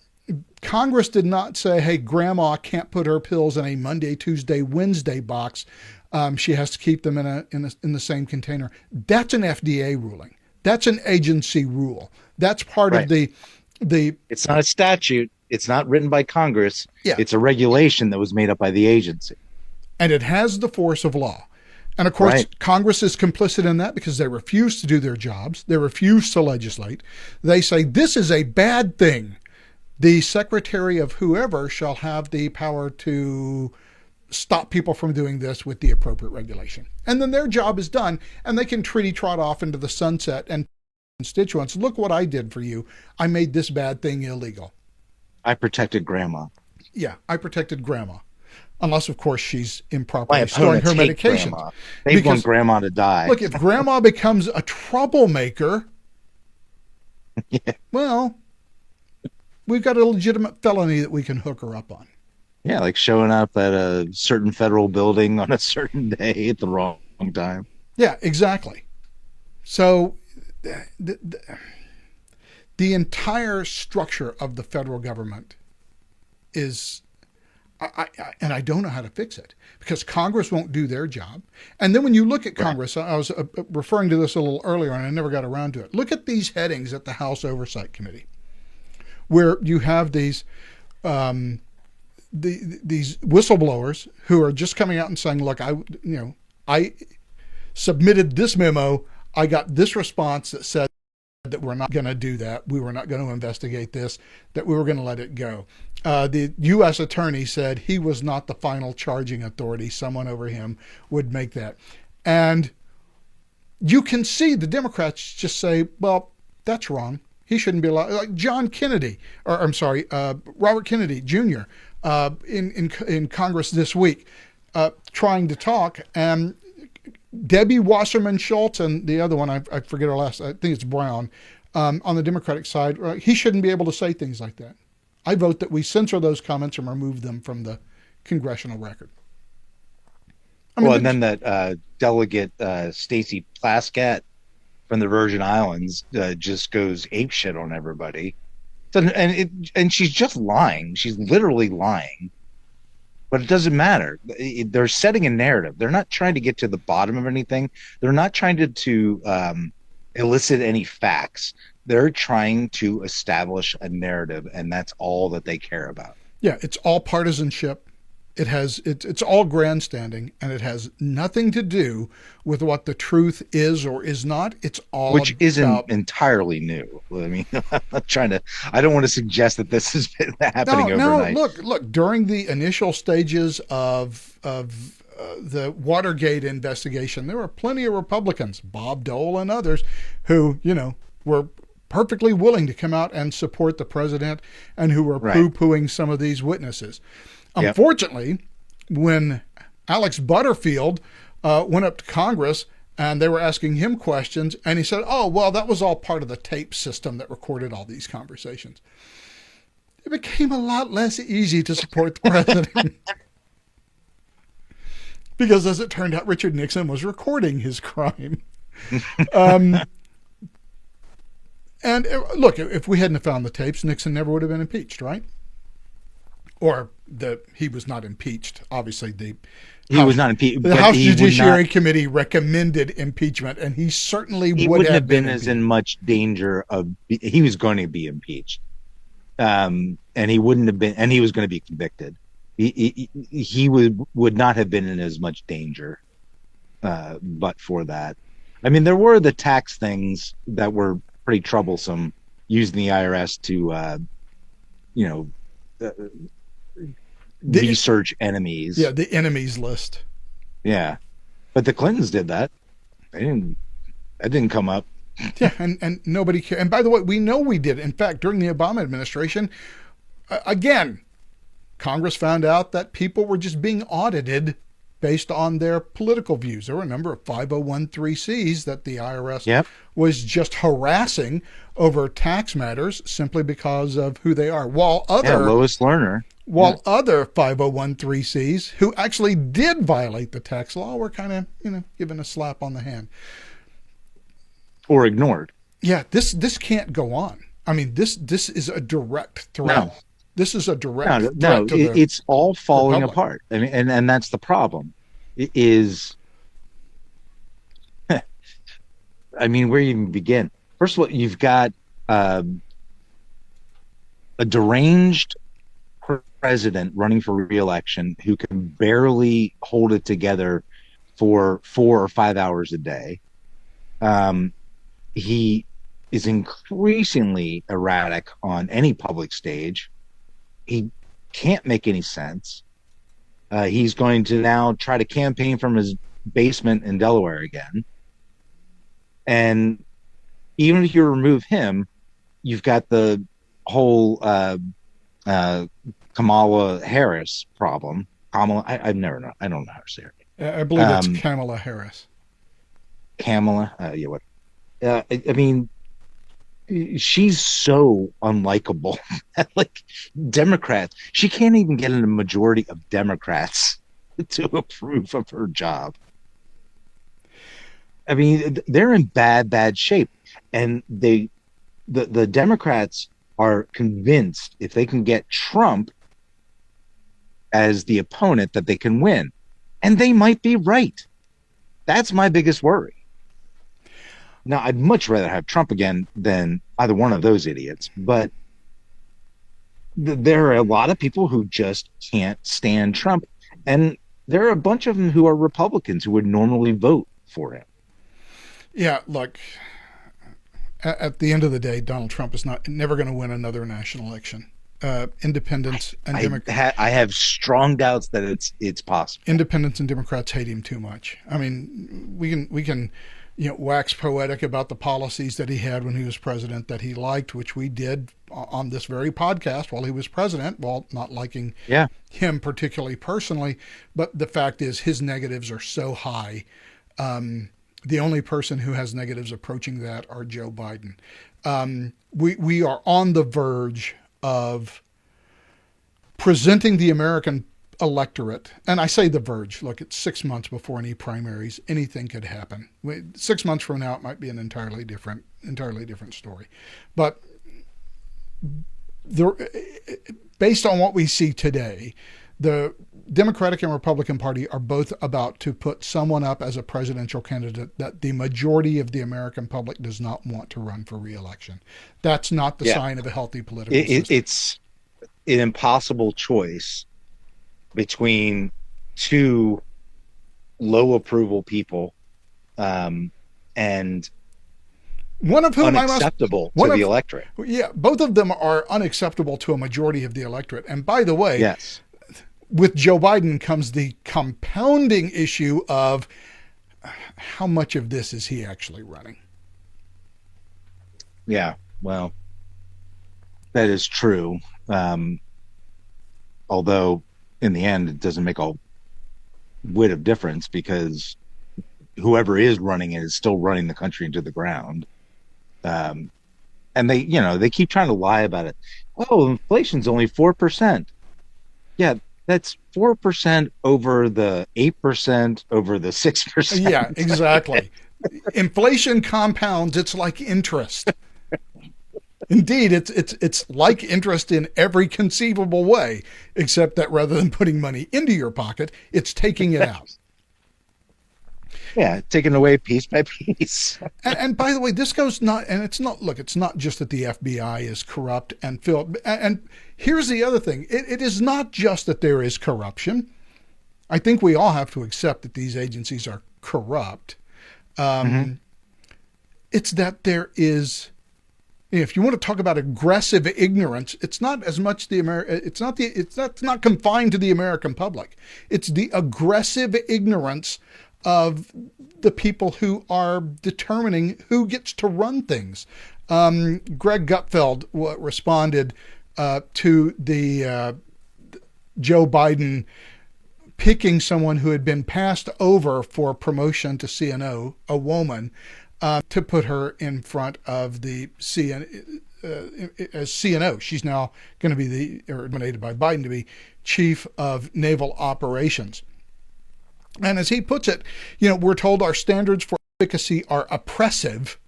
Congress did not say, hey, grandma can't put her pills in a Monday, Tuesday, Wednesday box. She has to keep them in the same container. That's an FDA ruling. That's an agency rule. That's part of the. It's not a statute. It's not written by Congress. Yeah. It's a regulation that was made up by the agency. And it has the force of law. And of course, Congress is complicit in that because they refuse to do their jobs. They refuse to legislate. They say this is a bad thing. The secretary of whoever shall have the power to stop people from doing this with the appropriate regulation. And then their job is done, and they can trot off into the sunset and constituents, look what I did for you. I made this bad thing illegal. I protected grandma. Yeah, I protected grandma. Unless, of course, she's improperly storing her medication. They want grandma to die. Look, if grandma becomes a troublemaker, well, we've got a legitimate felony that we can hook her up on. Yeah, like showing up at a certain federal building on a certain day at the wrong time. Yeah, exactly. So the entire structure of the federal government is, and I don't know how to fix it because Congress won't do their job. And then when you look at Congress, I was referring to this a little earlier and I never got around to it. Look at these headings at the House Oversight Committee, where you have these whistleblowers who are just coming out and saying, look, I submitted this memo. I got this response that said that we're not going to do that. We were not going to investigate this, that we were going to let it go. The U.S. attorney said he was not the final charging authority. Someone over him would make that. And you can see the Democrats just say, well, that's wrong. He shouldn't be allowed. Like Robert Kennedy Jr. In Congress this week, trying to talk, and Debbie Wasserman Schultz and the other one, I forget her last, I think it's Brown, on the Democratic side, he shouldn't be able to say things like that. I vote that we censor those comments and remove them from the congressional record. And then that delegate Stacey Plaskett from the Virgin Islands just goes apeshit on everybody. And she's just lying. She's literally lying. But it doesn't matter. They're setting a narrative. They're not trying to get to the bottom of anything. They're not trying to elicit any facts. They're trying to establish a narrative, and that's all that they care about. Yeah, it's all partisanship. It's all grandstanding, and it has nothing to do with what the truth is or is not. It's all isn't entirely new. I mean, I don't want to suggest that this has been happening overnight. No, look, during the initial stages of the Watergate investigation, there were plenty of Republicans, Bob Dole and others, who, were perfectly willing to come out and support the president and who were poo-pooing some of these witnesses. Unfortunately, when Alex Butterfield went up to Congress and they were asking him questions, and he said, oh, well, that was all part of the tape system that recorded all these conversations. it became a lot less easy to support the president. Because as it turned out, Richard Nixon was recording his crime. Um, and look, if we hadn't found the tapes, Nixon never would have been impeached, right? Or he was not impeached. Obviously, he was not impeached. The House Judiciary Committee recommended impeachment, and he certainly wouldn't have been as in much danger of. He was going to be impeached, and he wouldn't have been, and he was going to be convicted. He would not have been in as much danger, but for that. I mean, there were the tax things that were pretty troublesome, using the IRS to, research enemies. Yeah, the enemies list. Yeah, but the Clintons did that. That didn't come up. Yeah, and nobody cared. And by the way, we know we did. In fact, during the Obama administration, again, Congress found out that people were just being audited based on their political views. There were a number of 501(c)(3)s that the IRS was just harassing over tax matters simply because of who they are. While other Lois Lerner. While other 501(c)(3)s who actually did violate the tax law were kind of, given a slap on the hand. Or ignored. Yeah, this can't go on. I mean, this is a direct threat. No. This is a direct threat. No, it's all falling apart. I mean, and that's the problem. It is. I mean, where do you even begin? First of all, you've got a deranged president running for re-election who can barely hold it together for 4 or 5 hours a day. He is increasingly erratic on any public stage. He can't make any sense. He's going to now try to campaign from his basement in Delaware again. And even if you remove him, you've got the whole Kamala Harris problem. Kamala, I don't know how to say her. I believe it's Kamala Harris. Kamala, what? I mean, she's so unlikable. Like Democrats, she can't even get in a majority of Democrats to approve of her job. I mean, they're in bad shape, and the Democrats are convinced if they can get Trump as the opponent that they can win, and they might be right. That's my biggest worry. Now, I'd much rather have Trump again than either one of those idiots, but there are a lot of people who just can't stand Trump, and there are a bunch of them who are Republicans who would normally vote for him. Yeah, look, at the end of the day, Donald Trump is never going to win another national election. Independents and Democrats. I have strong doubts that it's possible. Independents and Democrats hate him too much. I mean, we can wax poetic about the policies that he had when he was president that he liked, which we did on this very podcast while he was president, while not liking him particularly personally. But the fact is his negatives are so high. The only person who has negatives approaching that are Joe Biden. We are on the verge of presenting the American electorate, and I say the verge. Look, it's 6 months before any primaries. Anything could happen. 6 months from now, it might be an entirely different story. But based on what we see today, the Democratic and Republican Party are both about to put someone up as a presidential candidate that the majority of the American public does not want to run for re-election. That's not the sign of a healthy political system. It's an impossible choice between two low approval people, and one of whom unacceptable to the electorate. Yeah, both of them are unacceptable to a majority of the electorate. And by the way, yes, with Joe Biden comes the compounding issue of how much of this is he actually running? Yeah, well, that is true. Although in the end, it doesn't make a whit of difference because whoever is running it is still running the country into the ground. And they keep trying to lie about it. Oh, inflation's only 4%. Yeah, that's 4% over the 8% over the 6%. Yeah, exactly. Inflation compounds. It's like interest. Indeed, it's like interest in every conceivable way, except that rather than putting money into your pocket, it's taking it out. Yeah, taken away piece by piece. And by the way, this goes not, and it's not, look, it's not just that the FBI is corrupt and filled. And here's the other thing. It is not just that there is corruption. I think we all have to accept that these agencies are corrupt. Mm-hmm. It's that there is, if you want to talk about aggressive ignorance, it's not as much it's not confined to the American public. It's the aggressive ignorance of the people who are determining who gets to run things. Greg Gutfeld responded to the Joe Biden picking someone who had been passed over for promotion to CNO, a woman, to put her in front of the as CNO. She's now going to be nominated by Biden to be Chief of Naval Operations. And as he puts it, we're told our standards for efficacy are oppressive,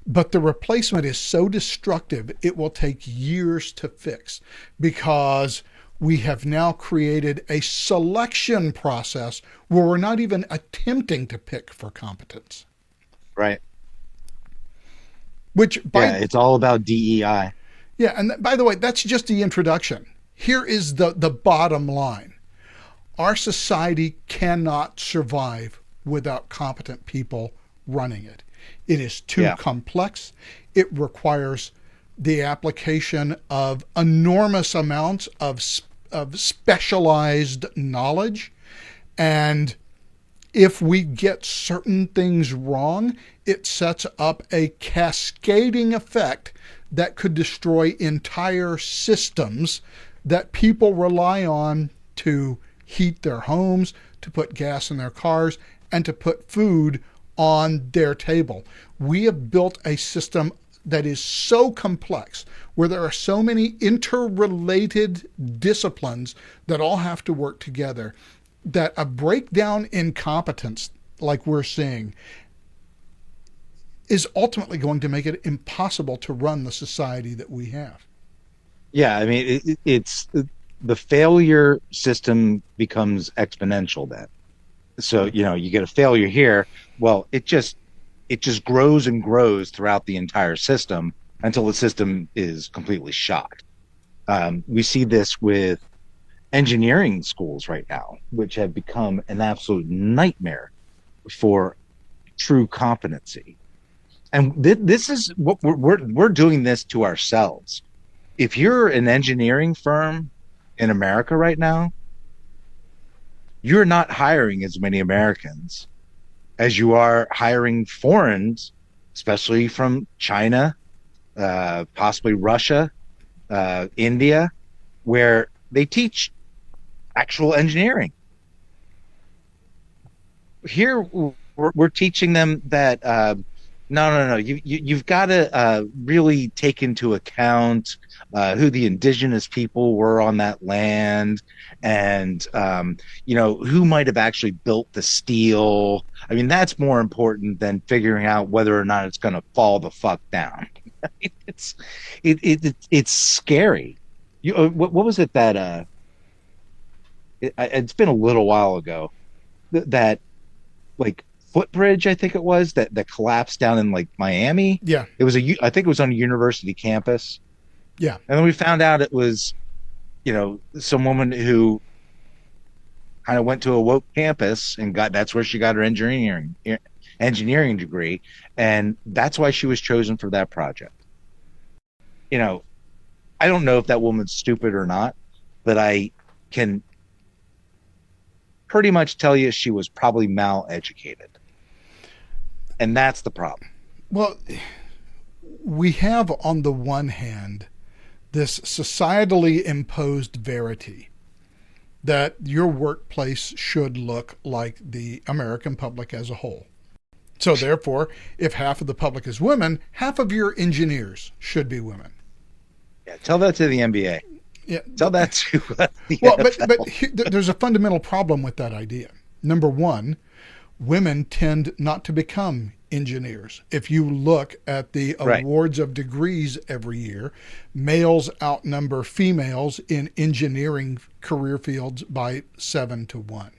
but the replacement is so destructive it will take years to fix, because we have now created a selection process where we're not even attempting to pick for competence. Right. It's all about DEI. Yeah, and by the way, that's just the introduction. Here is the bottom line. Our society cannot survive without competent people running it. It is too complex. It requires the application of enormous amounts of specialized knowledge. And if we get certain things wrong, it sets up a cascading effect that could destroy entire systems that people rely on to heat their homes, to put gas in their cars, and to put food on their table. We have built a system that is so complex, where there are so many interrelated disciplines that all have to work together, that a breakdown in competence like we're seeing is ultimately going to make it impossible to run the society that we have. Yeah, I mean, it's the failure system becomes exponential then. So, you get a failure here. Well, it just grows and grows throughout the entire system until the system is completely shot. We see this with engineering schools right now, which have become an absolute nightmare for true competency. And this is what we're doing this to ourselves. If you're an engineering firm in America right now, you're not hiring as many Americans as you are hiring foreigners, especially from China, possibly Russia, India, where they teach actual engineering. Here, we're teaching them that no. You've got to really take into account who the indigenous people were on that land, and who might have actually built the steel. I mean, that's more important than figuring out whether or not it's going to fall the fuck down. It's scary. What was it that it's been a little while ago that like footbridge, I think it was, that collapsed down in like Miami. Yeah. I think it was on a university campus. Yeah. And then we found out it was, some woman who kind of went to a woke campus and that's where she got her engineering degree. And that's why she was chosen for that project. I don't know if that woman's stupid or not, but I can pretty much tell you she was probably maleducated. And that's the problem. Well, we have on the one hand this societally imposed verity that your workplace should look like the American public as a whole. So therefore, if half of the public is women, half of your engineers should be women. Yeah, tell that to the NBA. Yeah. Tell that to the Well, NFL. there's a fundamental problem with that idea. Number one, women tend not to become engineers. If you look at the Right. awards of degrees every year, males outnumber females in engineering career fields by 7-1.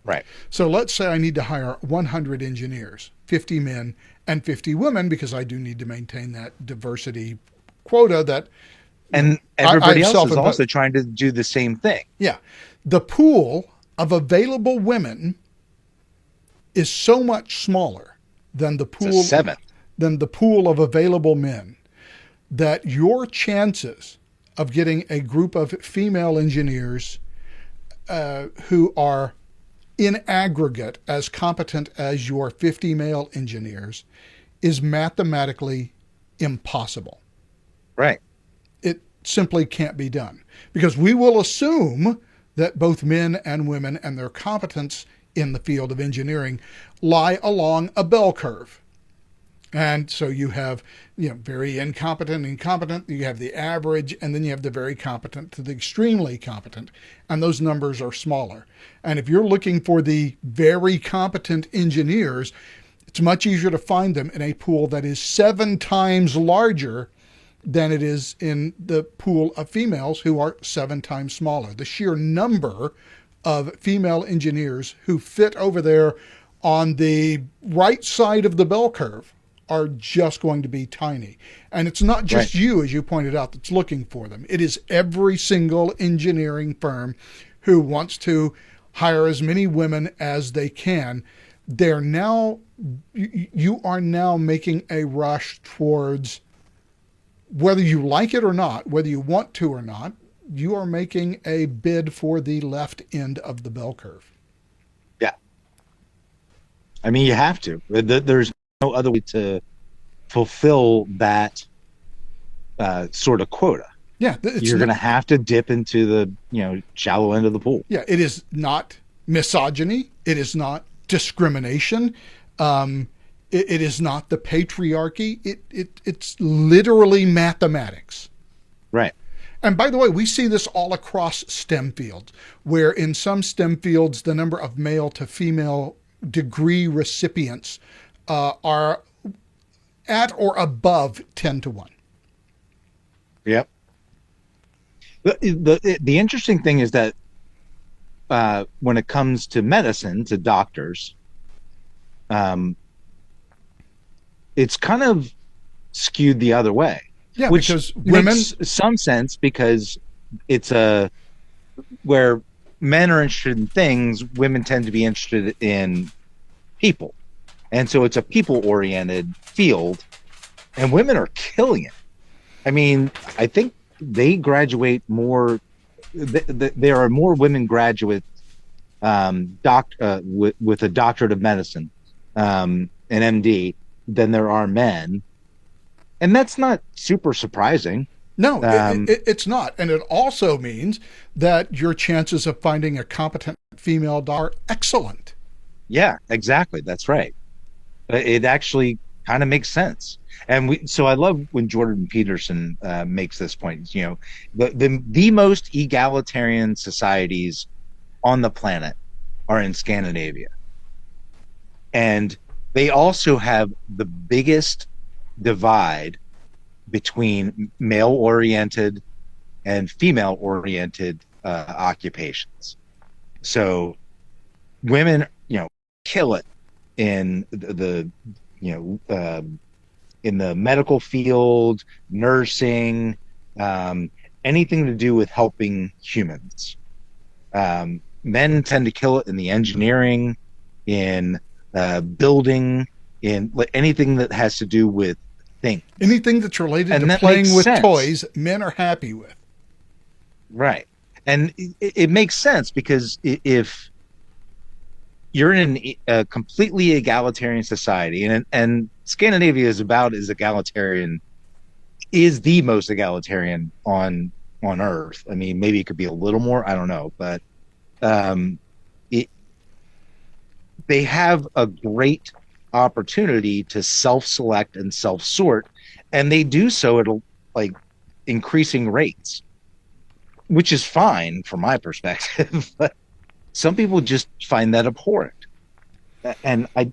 Right. So let's say I need to hire 100 engineers, 50 men and 50 women, because I do need to maintain that diversity quota that. And everybody else is self-imposed. also trying to do the same thing. Yeah. The pool of available women is so much smaller than the It's a pool seventh. than the pool of available men that your chances of getting a group of female engineers who are in aggregate as competent as your 50 male engineers is mathematically impossible. Right. It simply can't be done because we will assume that both men and women and their competence in the field of engineering lie along a bell curve. And so you have, very incompetent, you have the average, and then you have the very competent to the extremely competent. And those numbers are smaller. And if you're looking for the very competent engineers, it's much easier to find them in a pool that is 7 times larger than it is in the pool of females who are 7 times smaller. The sheer number of female engineers who fit over there on the right side of the bell curve are just going to be tiny. And it's not just you, as you pointed out, that's looking for them. It is every single engineering firm who wants to hire as many women as they can. You are now making a rush towards, whether you like it or not, whether you want to or not, you are making a bid for the left end of the bell curve. Yeah. I mean, you have to. There's no other way to fulfill that sort of quota. Yeah, you're going to have to dip into the shallow end of the pool. Yeah, it is not misogyny. It is not discrimination. It is not the patriarchy. It's literally mathematics. Right. And by the way, we see this all across STEM fields, where in some STEM fields, the number of male to female degree recipients are at or above 10-1. Yep. The interesting thing is that when it comes to medicine, to doctors, it's kind of skewed the other way. Yeah, which because women makes some sense, because it's where men are interested in things, women tend to be interested in people. And so it's a people-oriented field, and women are killing it. I mean, I think they graduate more. There are more women graduates with a doctorate of medicine, an MD, than there are men. And that's not super surprising. No, it's not. And it also means that your chances of finding a competent female doctor are excellent. Yeah, exactly. That's right. It actually kind of makes sense. And so I love when Jordan Peterson makes this point. The most egalitarian societies on the planet are in Scandinavia. And they also have the biggest divide between male-oriented and female-oriented occupations. So women, kill it in in the medical field, nursing, anything to do with helping humans. Men tend to kill it in the engineering, in building, in anything that has to do with things. Anything that's related And to playing with toys, men are happy with. Right. And it makes sense, because if you're in a completely egalitarian society, and Scandinavia is about as egalitarian, is the most egalitarian on Earth. I mean, maybe it could be a little more, I don't know, but they have a great opportunity to self-select and self-sort, and they do so at like increasing rates, which is fine from my perspective. But some people just find that abhorrent, and I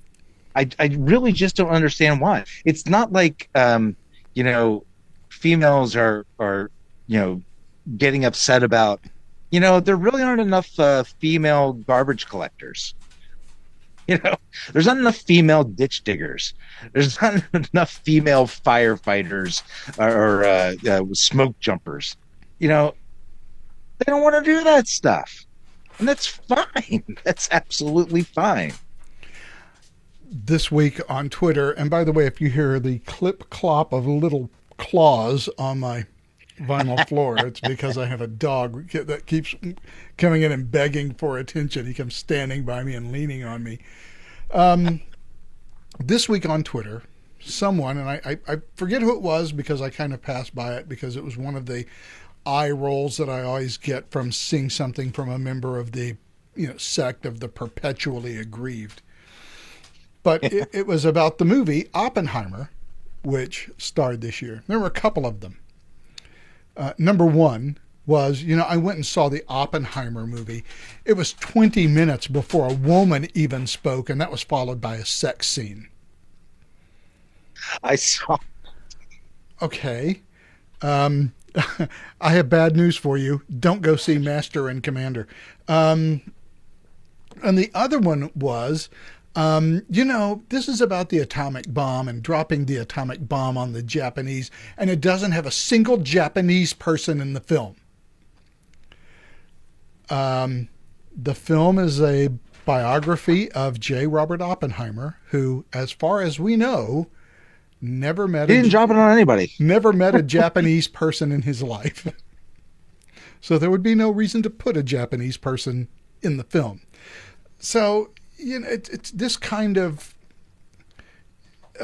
really just don't understand why. It's not like you know, females are you know, getting upset about, you know, there really aren't enough female garbage collectors. You know, there's not enough female ditch diggers. There's not enough female firefighters or smoke jumpers. You know, they don't want to do that stuff, and that's fine. That's absolutely fine. This week on Twitter, and by the way, if you hear the clip clop of little claws on my vinyl floor, it's because I have a dog that keeps coming in and begging for attention. He comes standing by me and leaning on me. This week on Twitter, someone, and I forget who it was because I kind of passed by it because it was one of the eye rolls that I always get from seeing something from a member of the, you know, sect of the perpetually aggrieved. But it was about the movie Oppenheimer, which starred this year. There were a couple of them. Number one was, you know, I went and saw the Oppenheimer movie. It was 20 minutes before a woman even spoke, and that was followed by a sex scene. I saw. Okay. I have bad news for you. Don't go see Master and Commander. And the other one was, you know, this is about the atomic bomb and dropping the atomic bomb on the Japanese, and it doesn't have a single Japanese person in the film. The film is a biography of J. Robert Oppenheimer, who, as far as we know, never met He didn't drop it on anybody. Never met a Japanese person in his life. So there would be no reason to put a Japanese person in the film. So, you know, it's this kind of...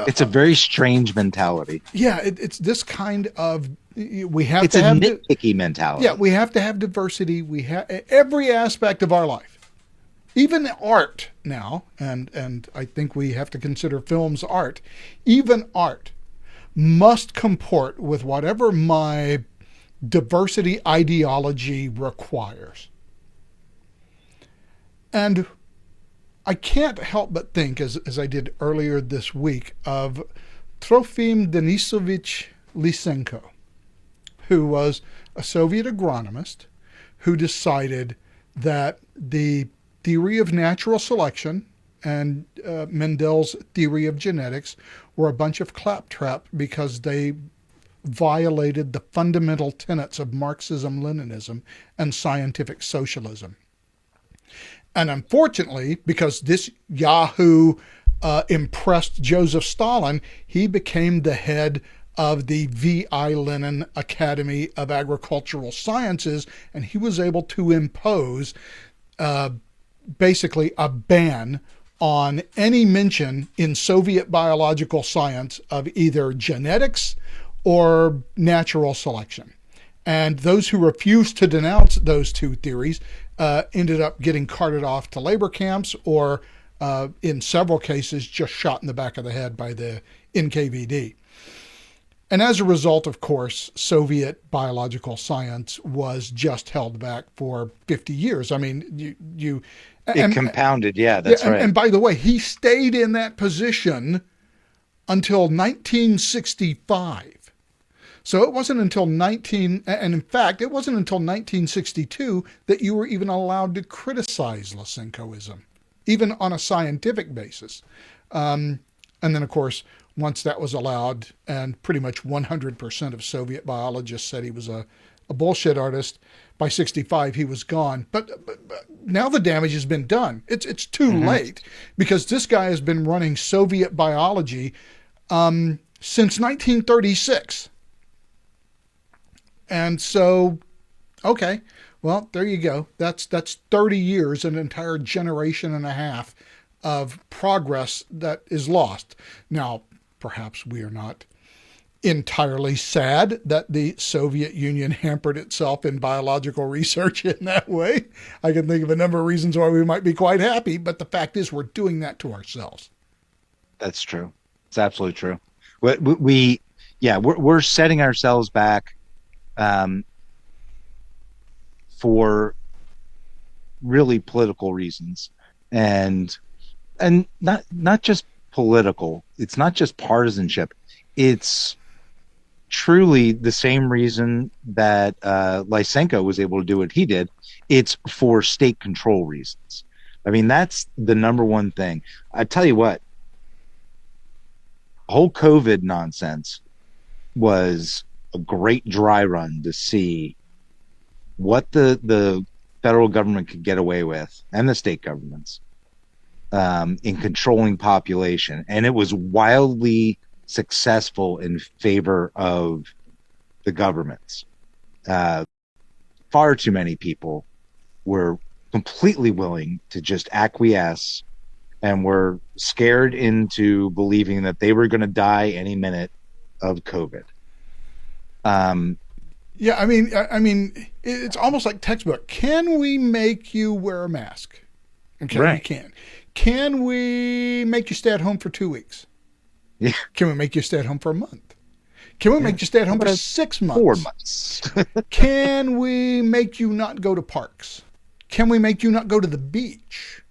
It's a very strange mentality. Yeah, it's this kind of... We have it's to have... It's a nitpicky mentality. Yeah, we have to have diversity. We have every aspect of our life. Even art now, and I think we have to consider films art, even art must comport with whatever my diversity ideology requires. And I can't help but think, as I did earlier this week, of Trofim Denisovich Lysenko, who was a Soviet agronomist who decided that the theory of natural selection and Mendel's theory of genetics were a bunch of claptrap because they violated the fundamental tenets of Marxism-Leninism and scientific socialism. And unfortunately, because this Yahoo impressed Joseph Stalin, he became the head of the V.I. Lenin Academy of Agricultural Sciences, and he was able to impose basically a ban on any mention in Soviet biological science of either genetics or natural selection. And those who refused to denounce those two theories ended up getting carted off to labor camps or, in several cases, just shot in the back of the head by the NKVD. And as a result, of course, Soviet biological science was just held back for 50 years. I mean, it compounded. Yeah, that's right. And by the way, he stayed in that position until 1965. So it wasn't until and in fact, it wasn't until 1962 that you were even allowed to criticize Lysenkoism, even on a scientific basis. And then, of course, once that was allowed, and pretty much 100% of Soviet biologists said he was a bullshit artist, by 65 he was gone. But now the damage has been done. It's too late, because this guy has been running Soviet biology since 1936. And so, okay, well, there you go. That's 30 years, an entire generation and a half of progress that is lost. Now, perhaps we are not entirely sad that the Soviet Union hampered itself in biological research in that way. I can think of a number of reasons why we might be quite happy, but the fact is we're doing that to ourselves. That's true. It's absolutely true. We yeah, we're setting ourselves back um, for really political reasons, and not just political. It's not just partisanship. It's truly the same reason that Lysenko was able to do what he did. It's for state control reasons. I mean, that's the number one thing. I tell you what, whole COVID nonsense was a great dry run to see what the federal government could get away with and the state governments in controlling population. And it was wildly successful in favor of the governments. Far too many people were completely willing to just acquiesce and were scared into believing that they were going to die any minute of COVID. Yeah, I mean, it's almost like textbook. Can we make you wear a mask? Okay, Right. we can. Can we make you stay at home for 2 weeks? Yeah. Can we make you stay at home for a month? Can we make you stay at home for 6 months? 4 months. Can we make you not go to parks? Can we make you not go to the beach?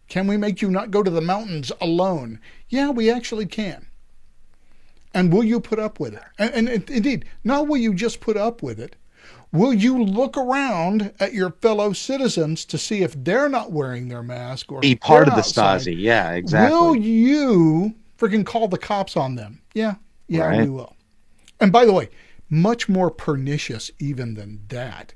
Can we make you not go to the mountains alone? Yeah, we actually can. And will you put up with it? And indeed, not will you just put up with it. Will you look around at your fellow citizens to see if they're not wearing their mask or Be if part they're of the outside? Stasi. Yeah, exactly. Will you freaking call the cops on them? Yeah, Right. we will. And by the way, much more pernicious even than that.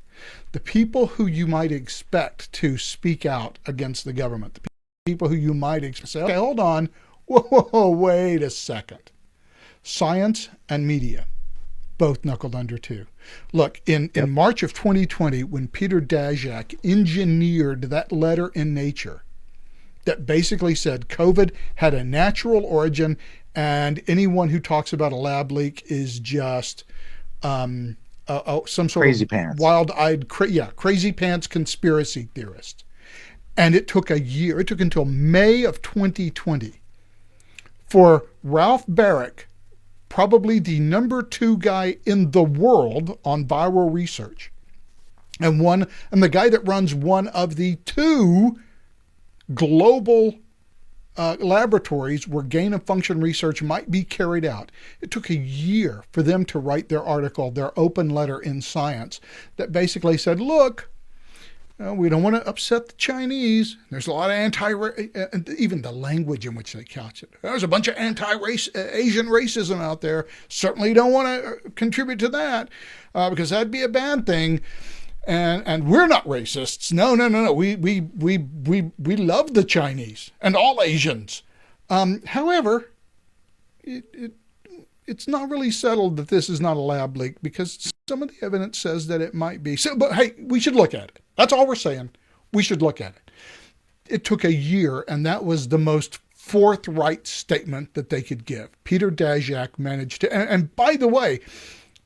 The people who you might expect to speak out against the government, the people who you might expect to say, okay, hold on, whoa, wait a second. Science and media both knuckled under too. Look, in March of 2020, when Peter Daszak engineered that letter in Nature that basically said COVID had a natural origin and anyone who talks about a lab leak is just some sort Crazy of pants. wild-eyed, crazy pants conspiracy theorist. And it took a year, it took until May of 2020 for Ralph Barrick, probably the number 2 guy in the world on viral research, and the guy that runs one of the 2 global laboratories where gain of function research might be carried out. It took a year for them to write their article, their open letter in Science, that basically said, look, we don't want to upset the Chinese. There's a lot of even the language in which they couch it. There's a bunch of Asian racism out there. Certainly don't want to contribute to that because that'd be a bad thing. And we're not racists. No. We love the Chinese and all Asians. However, it's not really settled that this is not a lab leak because some of the evidence says that it might be. So, but hey, we should look at it. That's all we're saying. We should look at it. It took a year, and that was the most forthright statement that they could give. Peter Daszak managed to, and by the way,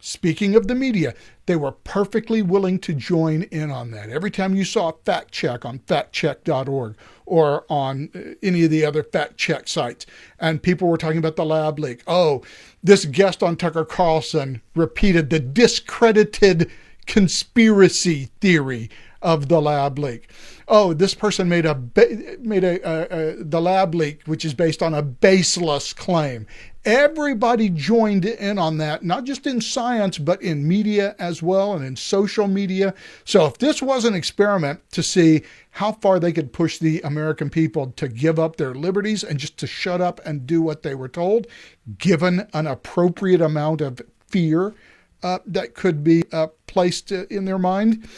speaking of the media, they were perfectly willing to join in on that. Every time you saw a fact check on factcheck.org or on any of the other fact check sites, and people were talking about the lab leak. Oh, this guest on Tucker Carlson repeated the discredited conspiracy theory of the lab leak. Oh, this person made the lab leak, which is based on a baseless claim. Everybody joined in on that, not just in science, but in media as well and in social media. So if this was an experiment to see how far they could push the American people to give up their liberties and just to shut up and do what they were told, given an appropriate amount of fear that could be placed in their mind,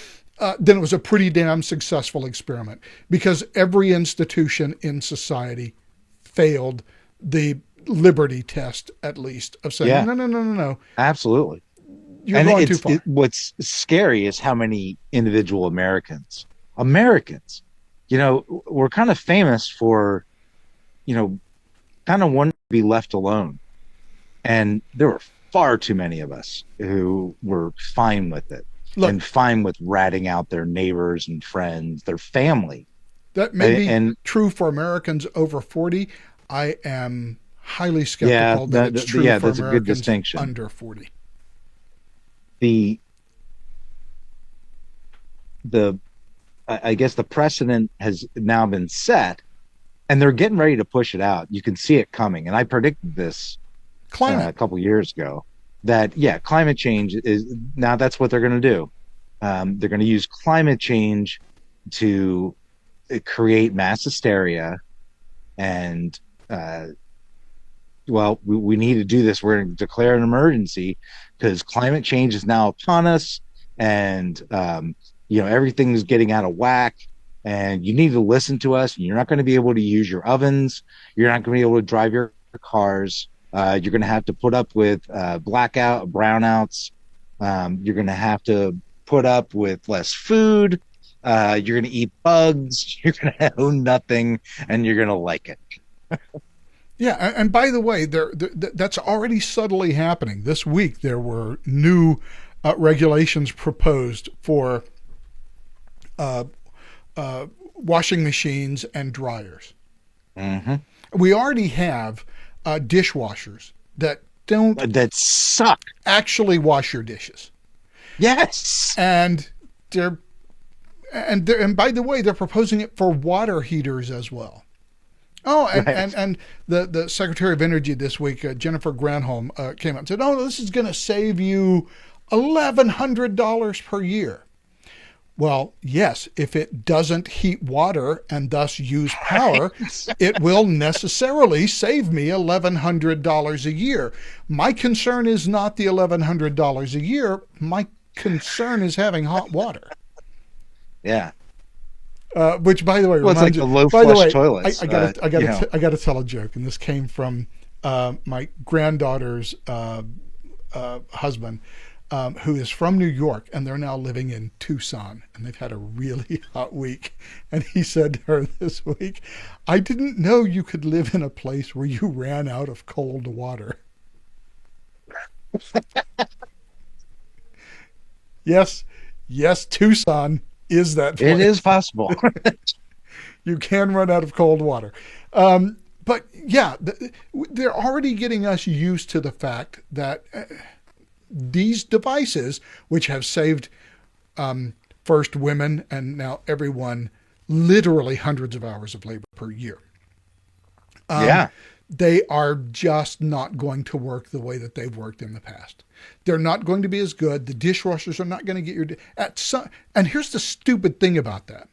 then it was a pretty damn successful experiment because every institution in society failed the liberty test, at least, of saying, no. Absolutely. You're going too far. What's scary is how many individual Americans, we're kind of famous for, kind of wanting to be left alone. And there were far too many of us who were fine with it. Look, and fine with ratting out their neighbors and friends, their family. That may be true for Americans over 40. I am highly Yeah, skeptical that it's true yeah, for that's a good Americans distinction. under 40. The the I guess the precedent has now been set, and they're getting ready to push it out. You can see it coming, and I predicted this a Climate. couple years ago. That yeah, climate change is now that's what they're going to do. They're going to use climate change to create mass hysteria, and well, we need to do this. We're going to declare an emergency because climate change is now upon us, and everything's getting out of whack. And you need to listen to us. And you're not going to be able to use your ovens. You're not going to be able to drive your cars. You're going to have to put up with brownouts. You're going to have to put up with less food. You're going to eat bugs. You're going to own nothing, and you're going to like it. Yeah, and by the way, that's already subtly happening. This week there were new regulations proposed for washing machines and dryers. Mm-hmm. We already have dishwashers that don't That suck. actually wash your dishes, Yes. and and by the way, they're proposing it for water heaters as well. Oh, and, Right. and the Secretary of Energy this week, Jennifer Granholm, came out and said, "Oh, this is going to save you $1,100 per year." Well, yes, if it doesn't heat water and thus use power, it will necessarily save me $1,100 a year. My concern is not the $1,100 a year. My concern is having hot water. Yeah. Which, by the way, Well, it's like reminds the me. low By the way, flush toilets. I got to tell a joke, and this came from my granddaughter's husband, who is from New York, and they're now living in Tucson, and they've had a really hot week. And he said to her this week, "I didn't know you could live in a place where you ran out of cold water." Yes, Tucson is that place. It is possible. You can run out of cold water. But yeah, they're already getting us used to the fact that these devices, which have saved first women and now everyone literally hundreds of hours of labor per year, Yeah. they are just not going to work the way that they've worked in the past. They're not going to be as good. The dishwashers are not going to get your and here's the stupid thing about that.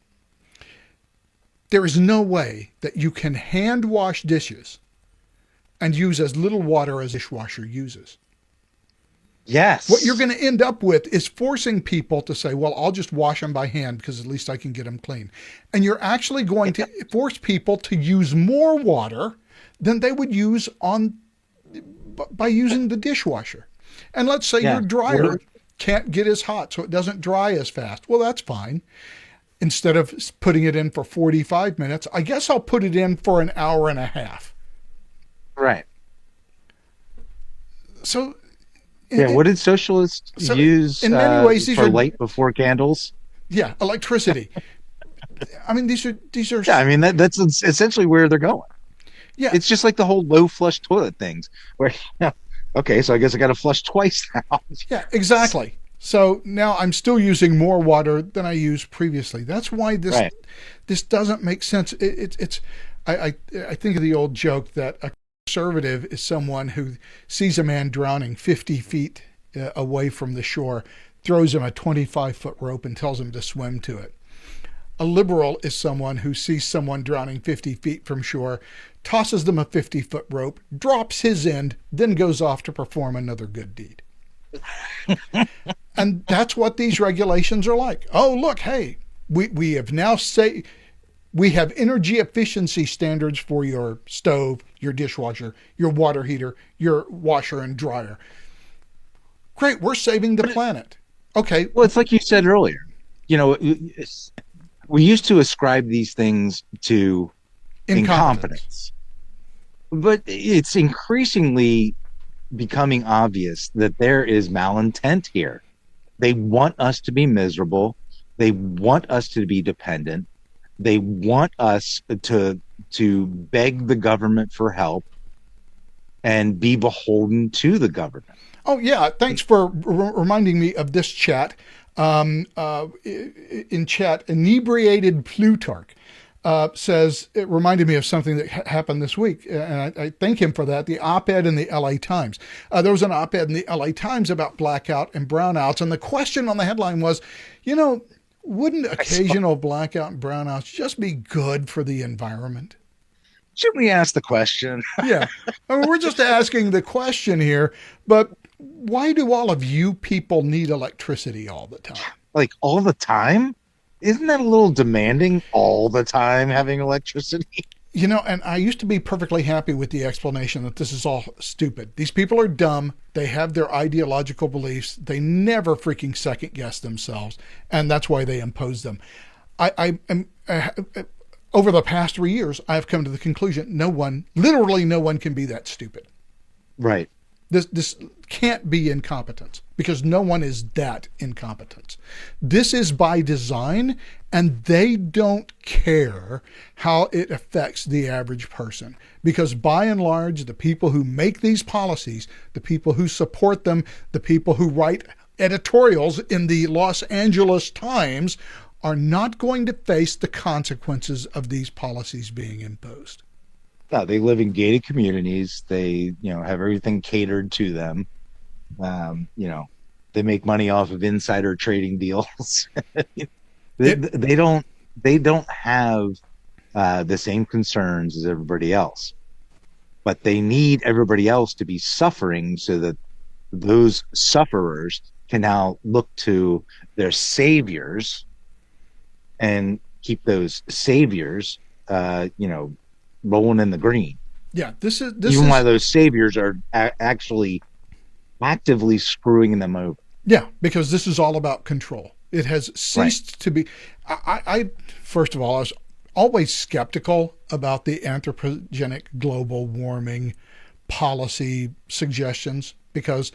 There is no way that you can hand wash dishes and use as little water as a dishwasher uses. Yes. What you're going to end up with is forcing people to say, well, I'll just wash them by hand because at least I can get them clean. And you're actually going to force people to use more water than they would use by using the dishwasher. And let's say your dryer can't get as hot, so it doesn't dry as fast. Well, that's fine. Instead of putting it in for 45 minutes, I guess I'll put it in for an hour and a half. Right. So, What did socialists use in many ways, these for are light before candles? Yeah, electricity. I mean, these are. Yeah, I mean that's essentially where they're going. Yeah, It's just like the whole low flush toilet things, where okay, so I guess I got to flush twice now. yeah, exactly. So now I'm still using more water than I used previously. That's why this doesn't make sense. I think of the old joke that a conservative is someone who sees a man drowning 50 feet away from the shore, throws him a 25-foot rope and tells him to swim to it. A liberal is someone who sees someone drowning 50 feet from shore, tosses them a 50-foot rope, drops his end, then goes off to perform another good deed. And that's what these regulations are like. Oh, look, hey, we have now we have energy efficiency standards for your stove, your dishwasher, your water heater, your washer and dryer. Great, we're saving the planet. Okay. Well, it's like you said earlier. We used to ascribe these things to incompetence, but it's increasingly becoming obvious that there is malintent here. They want us to be miserable. They want us to be dependent. They want us to to beg the government for help and be beholden to the government. Oh, yeah. Thanks for reminding me of this chat. In chat, inebriated Plutarch says, it reminded me of something that happened this week. And I thank him for that. The op-ed in the LA Times. There was an op-ed in the LA Times about blackout and brownouts. And the question on the headline was, wouldn't occasional blackout and brownouts just be good for the environment? Should we ask the question? Yeah. I mean, we're just asking the question here, but why do all of you people need electricity all the time? Like all the time? Isn't that a little demanding, all the time having electricity? And I used to be perfectly happy with the explanation that this is all stupid. These people are dumb. They have their ideological beliefs. They never freaking second guess themselves. And that's why they impose them. Over the past 3 years, I have come to the conclusion, literally no one can be that stupid. Right. This can't be incompetence because no one is that incompetent. This is by design, and they don't care how it affects the average person. Because by and large, the people who make these policies, the people who support them, the people who write editorials in the Los Angeles Times are not going to face the consequences of these policies being imposed. No, they live in gated communities. They, have everything catered to them. They make money off of insider trading deals. They don't have the same concerns as everybody else, but they need everybody else to be suffering so that those sufferers can now look to their saviors and keep those saviors, rolling in the green. Yeah, this is why those saviors are actually actively screwing them over. Yeah, because this is all about control. It has ceased to be. I first of all, I was always skeptical about the anthropogenic global warming policy suggestions because,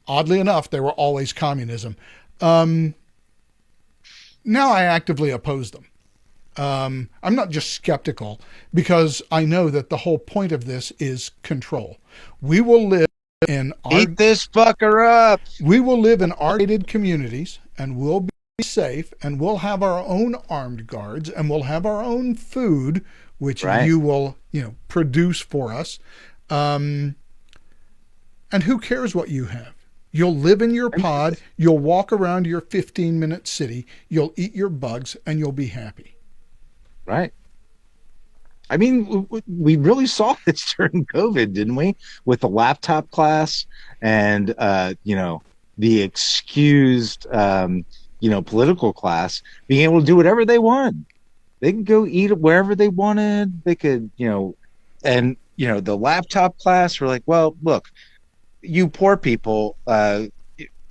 oddly enough, they were always communism. Now I actively oppose them. I'm not just skeptical because I know that the whole point of this is control. We will live in Eat this fucker up. We will live in gated communities and we'll be safe and we'll have our own armed guards and we'll have our own food, which you will, produce for us. And who cares what you have? You'll live in your pod. You'll walk around your 15-minute city. You'll eat your bugs and you'll be happy. Right. I mean, we really saw this during COVID, didn't we? With the laptop class and, the excused, political class being able to do whatever they want. They could go eat wherever they wanted. They could, and, the laptop class were like, well, look, you poor people,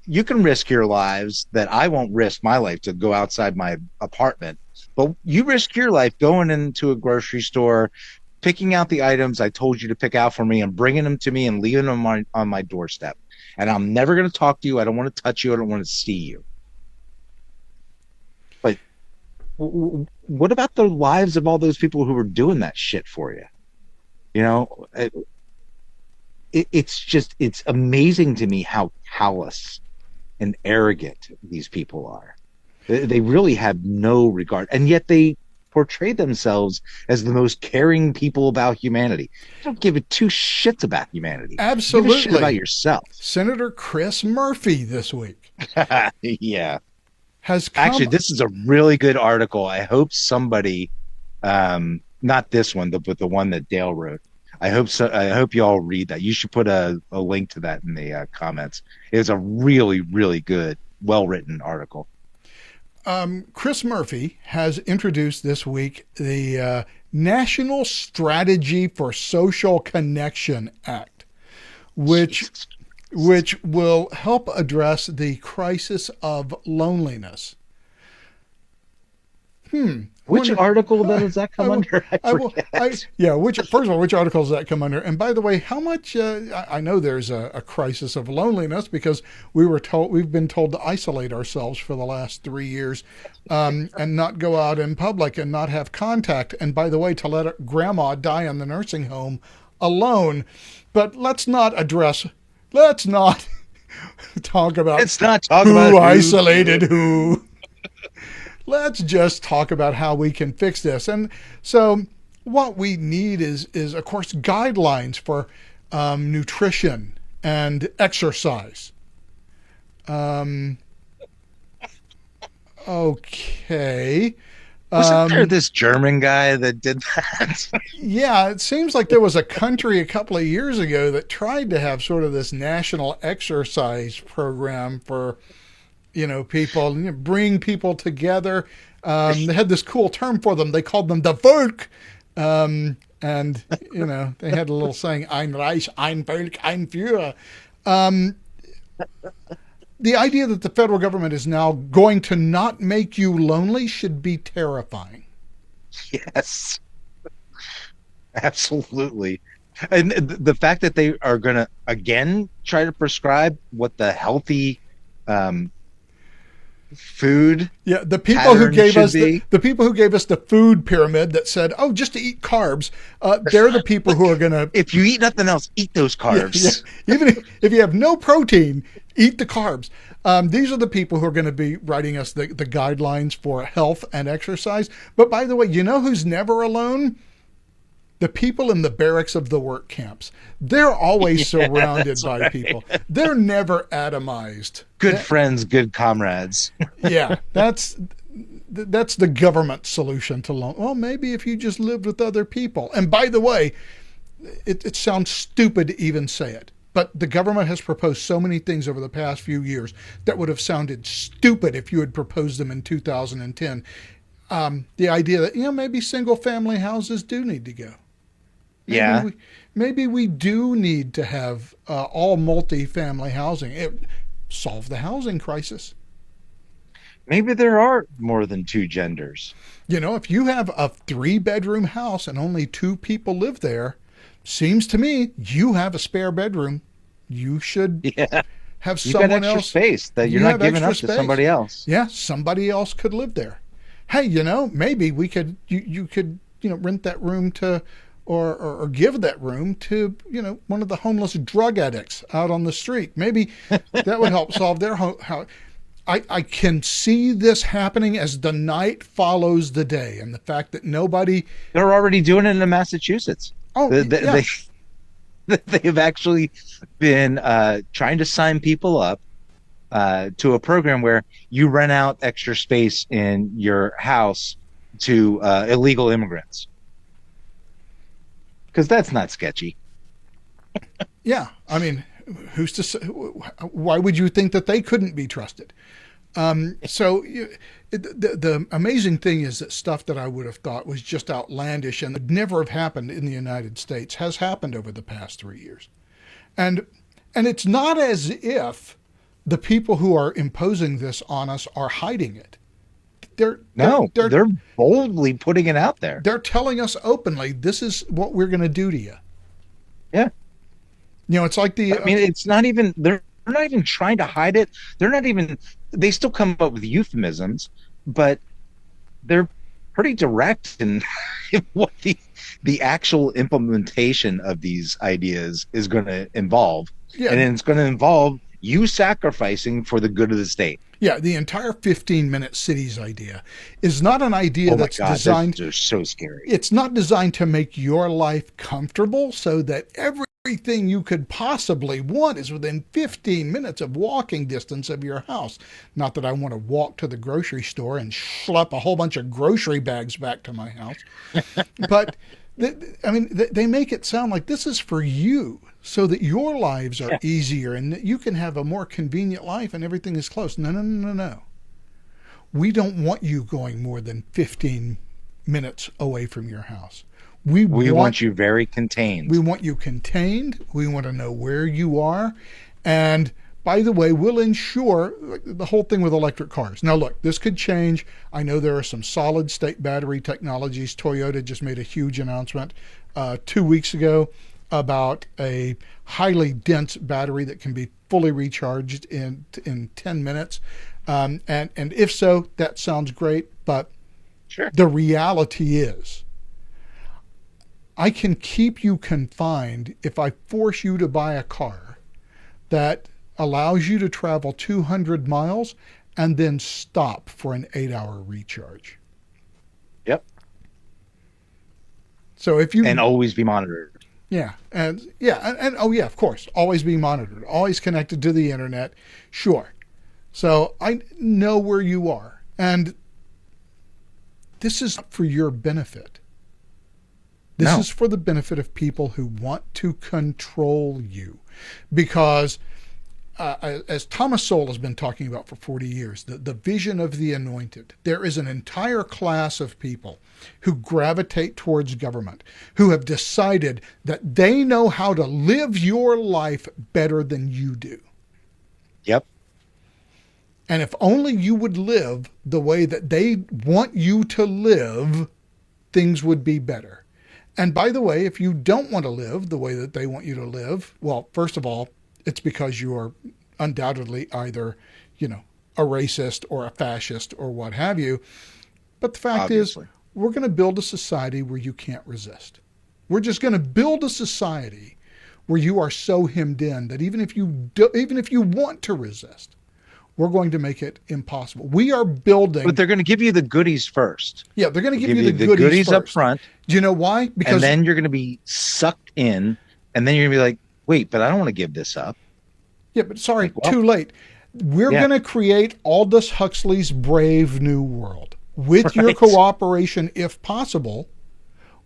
you can risk your lives that I won't risk my life to go outside my apartment. But you risk your life going into a grocery store, picking out the items I told you to pick out for me and bringing them to me and leaving them on my doorstep. And I'm never going to talk to you. I don't want to touch you. I don't want to see you. But what about the lives of all those people who were doing that shit for you? It's amazing to me how callous and arrogant these people are. They really have no regard, and yet they portray themselves as the most caring people about humanity. They don't give it two shits about humanity. Absolutely. Give a shit about yourself. Senator Chris Murphy this week. Yeah. Has come... Actually, this is a really good article. I hope somebody, not this one, but the one that Dale wrote. I hope you all read that. You should put a link to that in the comments. It's a really, really good, well-written article. Chris Murphy has introduced this week the National Strategy for Social Connection Act, which will help address the crisis of loneliness. Which article does that come I, under? I forget. first of all, which article does that come under? And by the way, how much? I know there's a crisis of loneliness because we've been told to isolate ourselves for the last 3 years, and not go out in public and not have contact. And by the way, to let grandma die in the nursing home alone. But let's not talk about who isolated who. Let's just talk about how we can fix this. And so what we need is of course, guidelines for nutrition and exercise. Okay. Wasn't there this German guy that did that? Yeah, it seems like there was a country a couple of years ago that tried to have sort of this national exercise program for people, bring people together. They had this cool term for them. They called them the Volk. And, they had a little saying, Ein Reich, ein Volk, ein Führer. The idea that the federal government is now going to not make you lonely should be terrifying. Yes, absolutely. And the fact that they are going to, again, try to prescribe what the healthy food. Yeah, the people who gave us the food pyramid that said, "Oh, just to eat carbs," they're the people who are going to. If you eat nothing else, eat those carbs. Yeah. Even if you have no protein, eat the carbs. These are the people who are going to be writing us the guidelines for health and exercise. But by the way, you know who's never alone? The people in the barracks of the work camps. They're always surrounded by people. They're never atomized. Good friends, good comrades. Yeah, that's the government solution to loneliness. Well, maybe if you just lived with other people. And by the way, it sounds stupid to even say it, but the government has proposed so many things over the past few years that would have sounded stupid if you had proposed them in 2010. The idea that, maybe single family houses do need to go. Maybe we do need to have all multi-family housing. It solve the housing crisis. Maybe there are more than two genders. If you have a 3-bedroom house and only 2 people live there, seems to me you have a spare bedroom. You should have someone got extra else space that you're not giving up to somebody else. Yeah, somebody else could live there. Hey, maybe we could you could rent that room to. Or give that room to one of the homeless drug addicts out on the street. Maybe that would help solve their I can see this happening as the night follows the day, and the fact that they're already doing it in Massachusetts. They've actually been trying to sign people up to a program where you rent out extra space in your house to illegal immigrants. Because that's not sketchy. Yeah, I mean, who's to say? Why would you think that they couldn't be trusted? So the amazing thing is that stuff that I would have thought was just outlandish and would never have happened in the United States has happened over the past 3 years, and it's not as if the people who are imposing this on us are hiding it. They're boldly putting it out there. They're telling us openly, this is what we're going to do to you. Yeah. It's like it's not even, they're not even trying to hide it. They still come up with euphemisms, but they're pretty direct in what the actual implementation of these ideas is going to involve. Yeah. And it's going to involve you sacrificing for the good of the state. Yeah, the entire 15-minute cities idea is not an idea that's designed. They're so scary. It's not designed to make your life comfortable so that everything you could possibly want is within 15 minutes of walking distance of your house. Not that I want to walk to the grocery store and schlep a whole bunch of grocery bags back to my house. But, they make it sound like this is for you, so that your lives are easier and that you can have a more convenient life and everything is close. No. We don't want you going more than 15 minutes away from your house. We want you very contained. We want you contained. We want to know where you are. And by the way, will ensure the whole thing with electric cars. Now, look, this could change. I know there are some solid state battery technologies. Toyota just made a huge announcement 2 weeks ago about a highly dense battery that can be fully recharged in 10 minutes. And if so, that sounds great. But Sure. the reality is, I can keep you confined if I force you to buy a car that allows you to travel 200 miles and then stop for an 8-hour recharge. Yep. So if you And always be monitored. and oh yeah, of course, always be monitored, always connected to the internet. Sure. So I know where you are, and this is for your benefit. This No. is for the benefit of people who want to control you, because as Thomas Sowell has been talking about for 40 years, the vision of the anointed, there is an entire class of people who gravitate towards government, who have decided that they know how to live your life better than you do. Yep. And if only you would live the way that they want you to live, things would be better. And by the way, if you don't want to live the way that they want you to live, well, first of all, it's because you are undoubtedly either, a racist or a fascist or what have you. But the fact Obviously. is, we're going to build a society where you can't resist. We're just going to build a society where you are so hemmed in that even if you want to resist, we're going to make it impossible. We are building. But they're going to give you the goodies first. Yeah, they're going to They'll give you the goodies up first. front. Do you know why? Because And then you're going to be sucked in, and then you're going to be like, wait, but I don't want to give this up. yeah, but sorry, Well, too late. We're yeah. going to create Aldous Huxley's Brave New World with your Right. cooperation, if possible,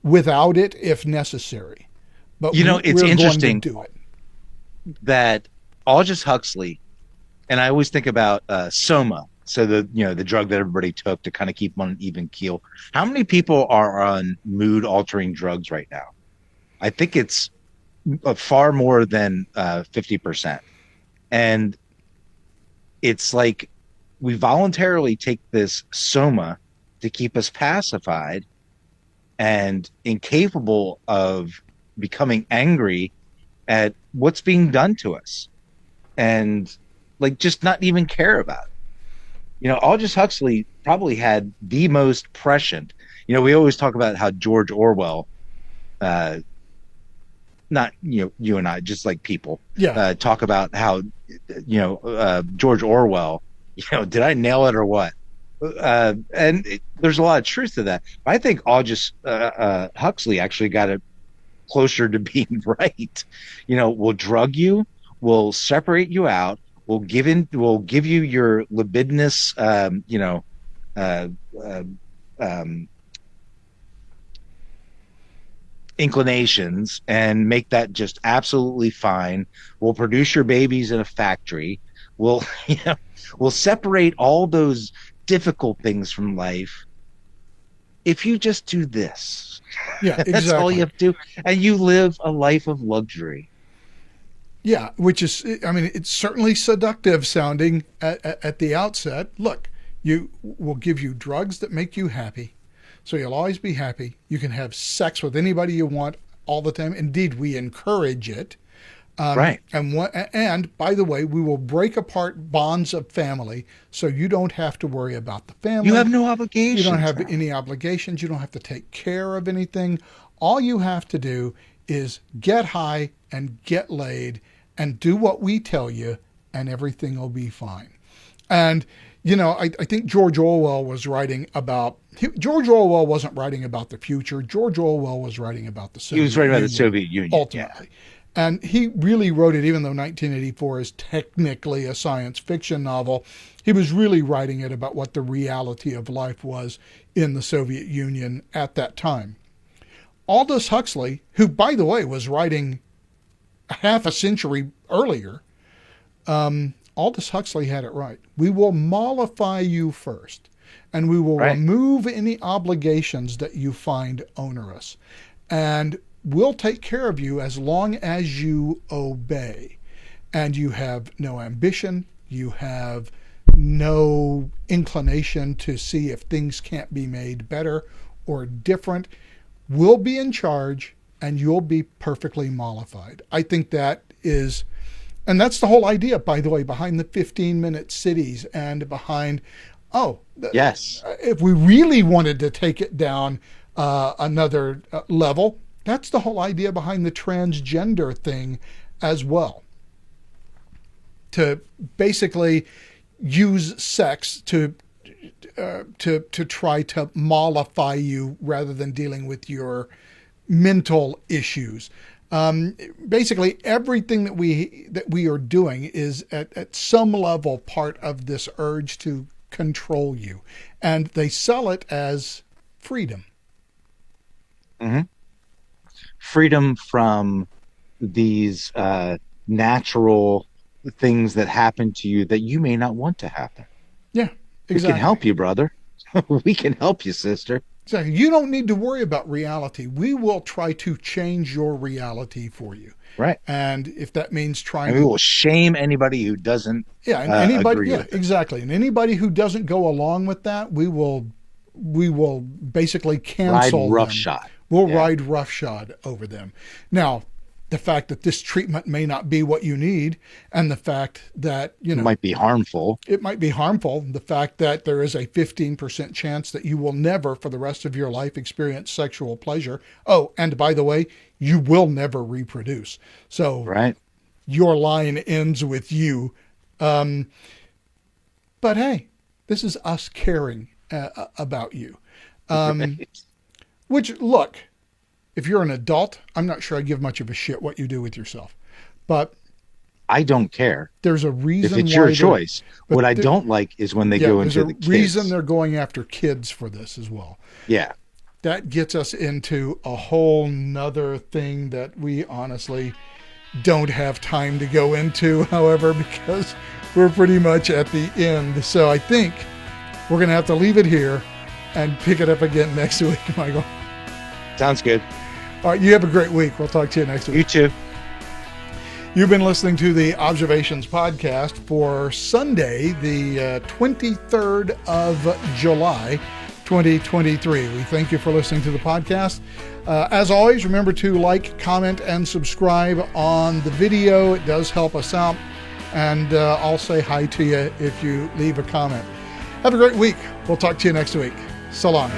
without it, if necessary. But It's we're going interesting to do it. that Aldous Huxley, and I always think about Soma, so the drug that everybody took to kind of keep on an even keel. How many people are on mood altering drugs right now? I think it's far more than 50%. And it's like we voluntarily take this Soma to keep us pacified and incapable of becoming angry at what's being done to us, and like just not even care about it. Aldous Huxley probably had the most prescient. We always talk about how George Orwell, not you and I, just like people, talk about how George Orwell. Did I nail it or what? There's a lot of truth to that. I think Aldous Huxley actually got it closer to being right. We'll drug you, we'll separate you out, we'll give you your libidinous, inclinations, and make that just absolutely fine. We'll produce your babies in a factory. We'll separate all those difficult things from life. If you just do this, that's all you have to do, and you live a life of luxury. Yeah, which is, it's certainly seductive sounding at the outset. Look, we'll give you drugs that make you happy, so you'll always be happy. You can have sex with anybody you want all the time. Indeed, we encourage it. Right. And by the way, we will break apart bonds of family, so you don't have to worry about the family. You have no obligations. You don't have any obligations. You don't have to take care of anything. All you have to do is get high and get laid and do what we tell you, and everything will be fine. And, I think George Orwell was writing about, George Orwell wasn't writing about the future. George Orwell was writing about the Soviet Union. He was writing about the Soviet Union. Ultimately. Yeah. And he really wrote it, even though 1984 is technically a science fiction novel, he was really writing it about what the reality of life was in the Soviet Union at that time. Aldous Huxley, who, by the way, was writing half a century earlier, Aldous Huxley had it right. We will mollify you first, and we will remove any obligations that you find onerous. And we'll take care of you as long as you obey. and you have no ambition, you have no inclination to see if things can't be made better or different, we'll be in charge and you'll be perfectly mollified. I think that is, and that's the whole idea, by the way, behind the 15-minute cities and behind, yes, if we really wanted to take it down another level, that's the whole idea behind the transgender thing as well. To basically use sex to try to mollify you rather than dealing with your mental issues. Basically, everything that we are doing is at some level part of this urge to control you, and they sell it as freedom. Mm-hmm. Freedom from these natural things that happen to you that you may not want to happen. Yeah, exactly. We can help you, brother. We can help you, sister. Exactly. You don't need to worry about reality. We will try to change your reality for you. Right. And if that means trying, and we will shame anybody who doesn't. And anybody, agree with it. Exactly. And anybody who doesn't go along with that, we will basically cancel ride roughshod. We'll ride roughshod over them. Now, the fact that this treatment may not be what you need, and the fact that, it might be harmful. It might be harmful. The fact that there is a 15% chance that you will never, for the rest of your life, experience sexual pleasure. Oh, and by the way, you will never reproduce. So right. Your line ends with you. But hey, this is us caring about you. Right. Which, look, if you're an adult, I'm not sure I give much of a shit what you do with yourself. But I don't care. There's a reason. If it's your choice. What I don't like is when they go into the kids. There's a reason they're going after kids for this as well. Yeah. That gets us into a whole nother thing that we honestly don't have time to go into, however, because we're pretty much at the end. So I think we're going to have to leave it here and pick it up again next week, Michael. Sounds good. All right, you have a great week. We'll talk to you next week. You too. You've been listening to the Observations Podcast for Sunday, the 23rd of July, 2023. We thank you for listening to the podcast. As always, remember to like, comment, and subscribe on the video. It does help us out. And I'll say hi to you if you leave a comment. Have a great week. We'll talk to you next week. So long.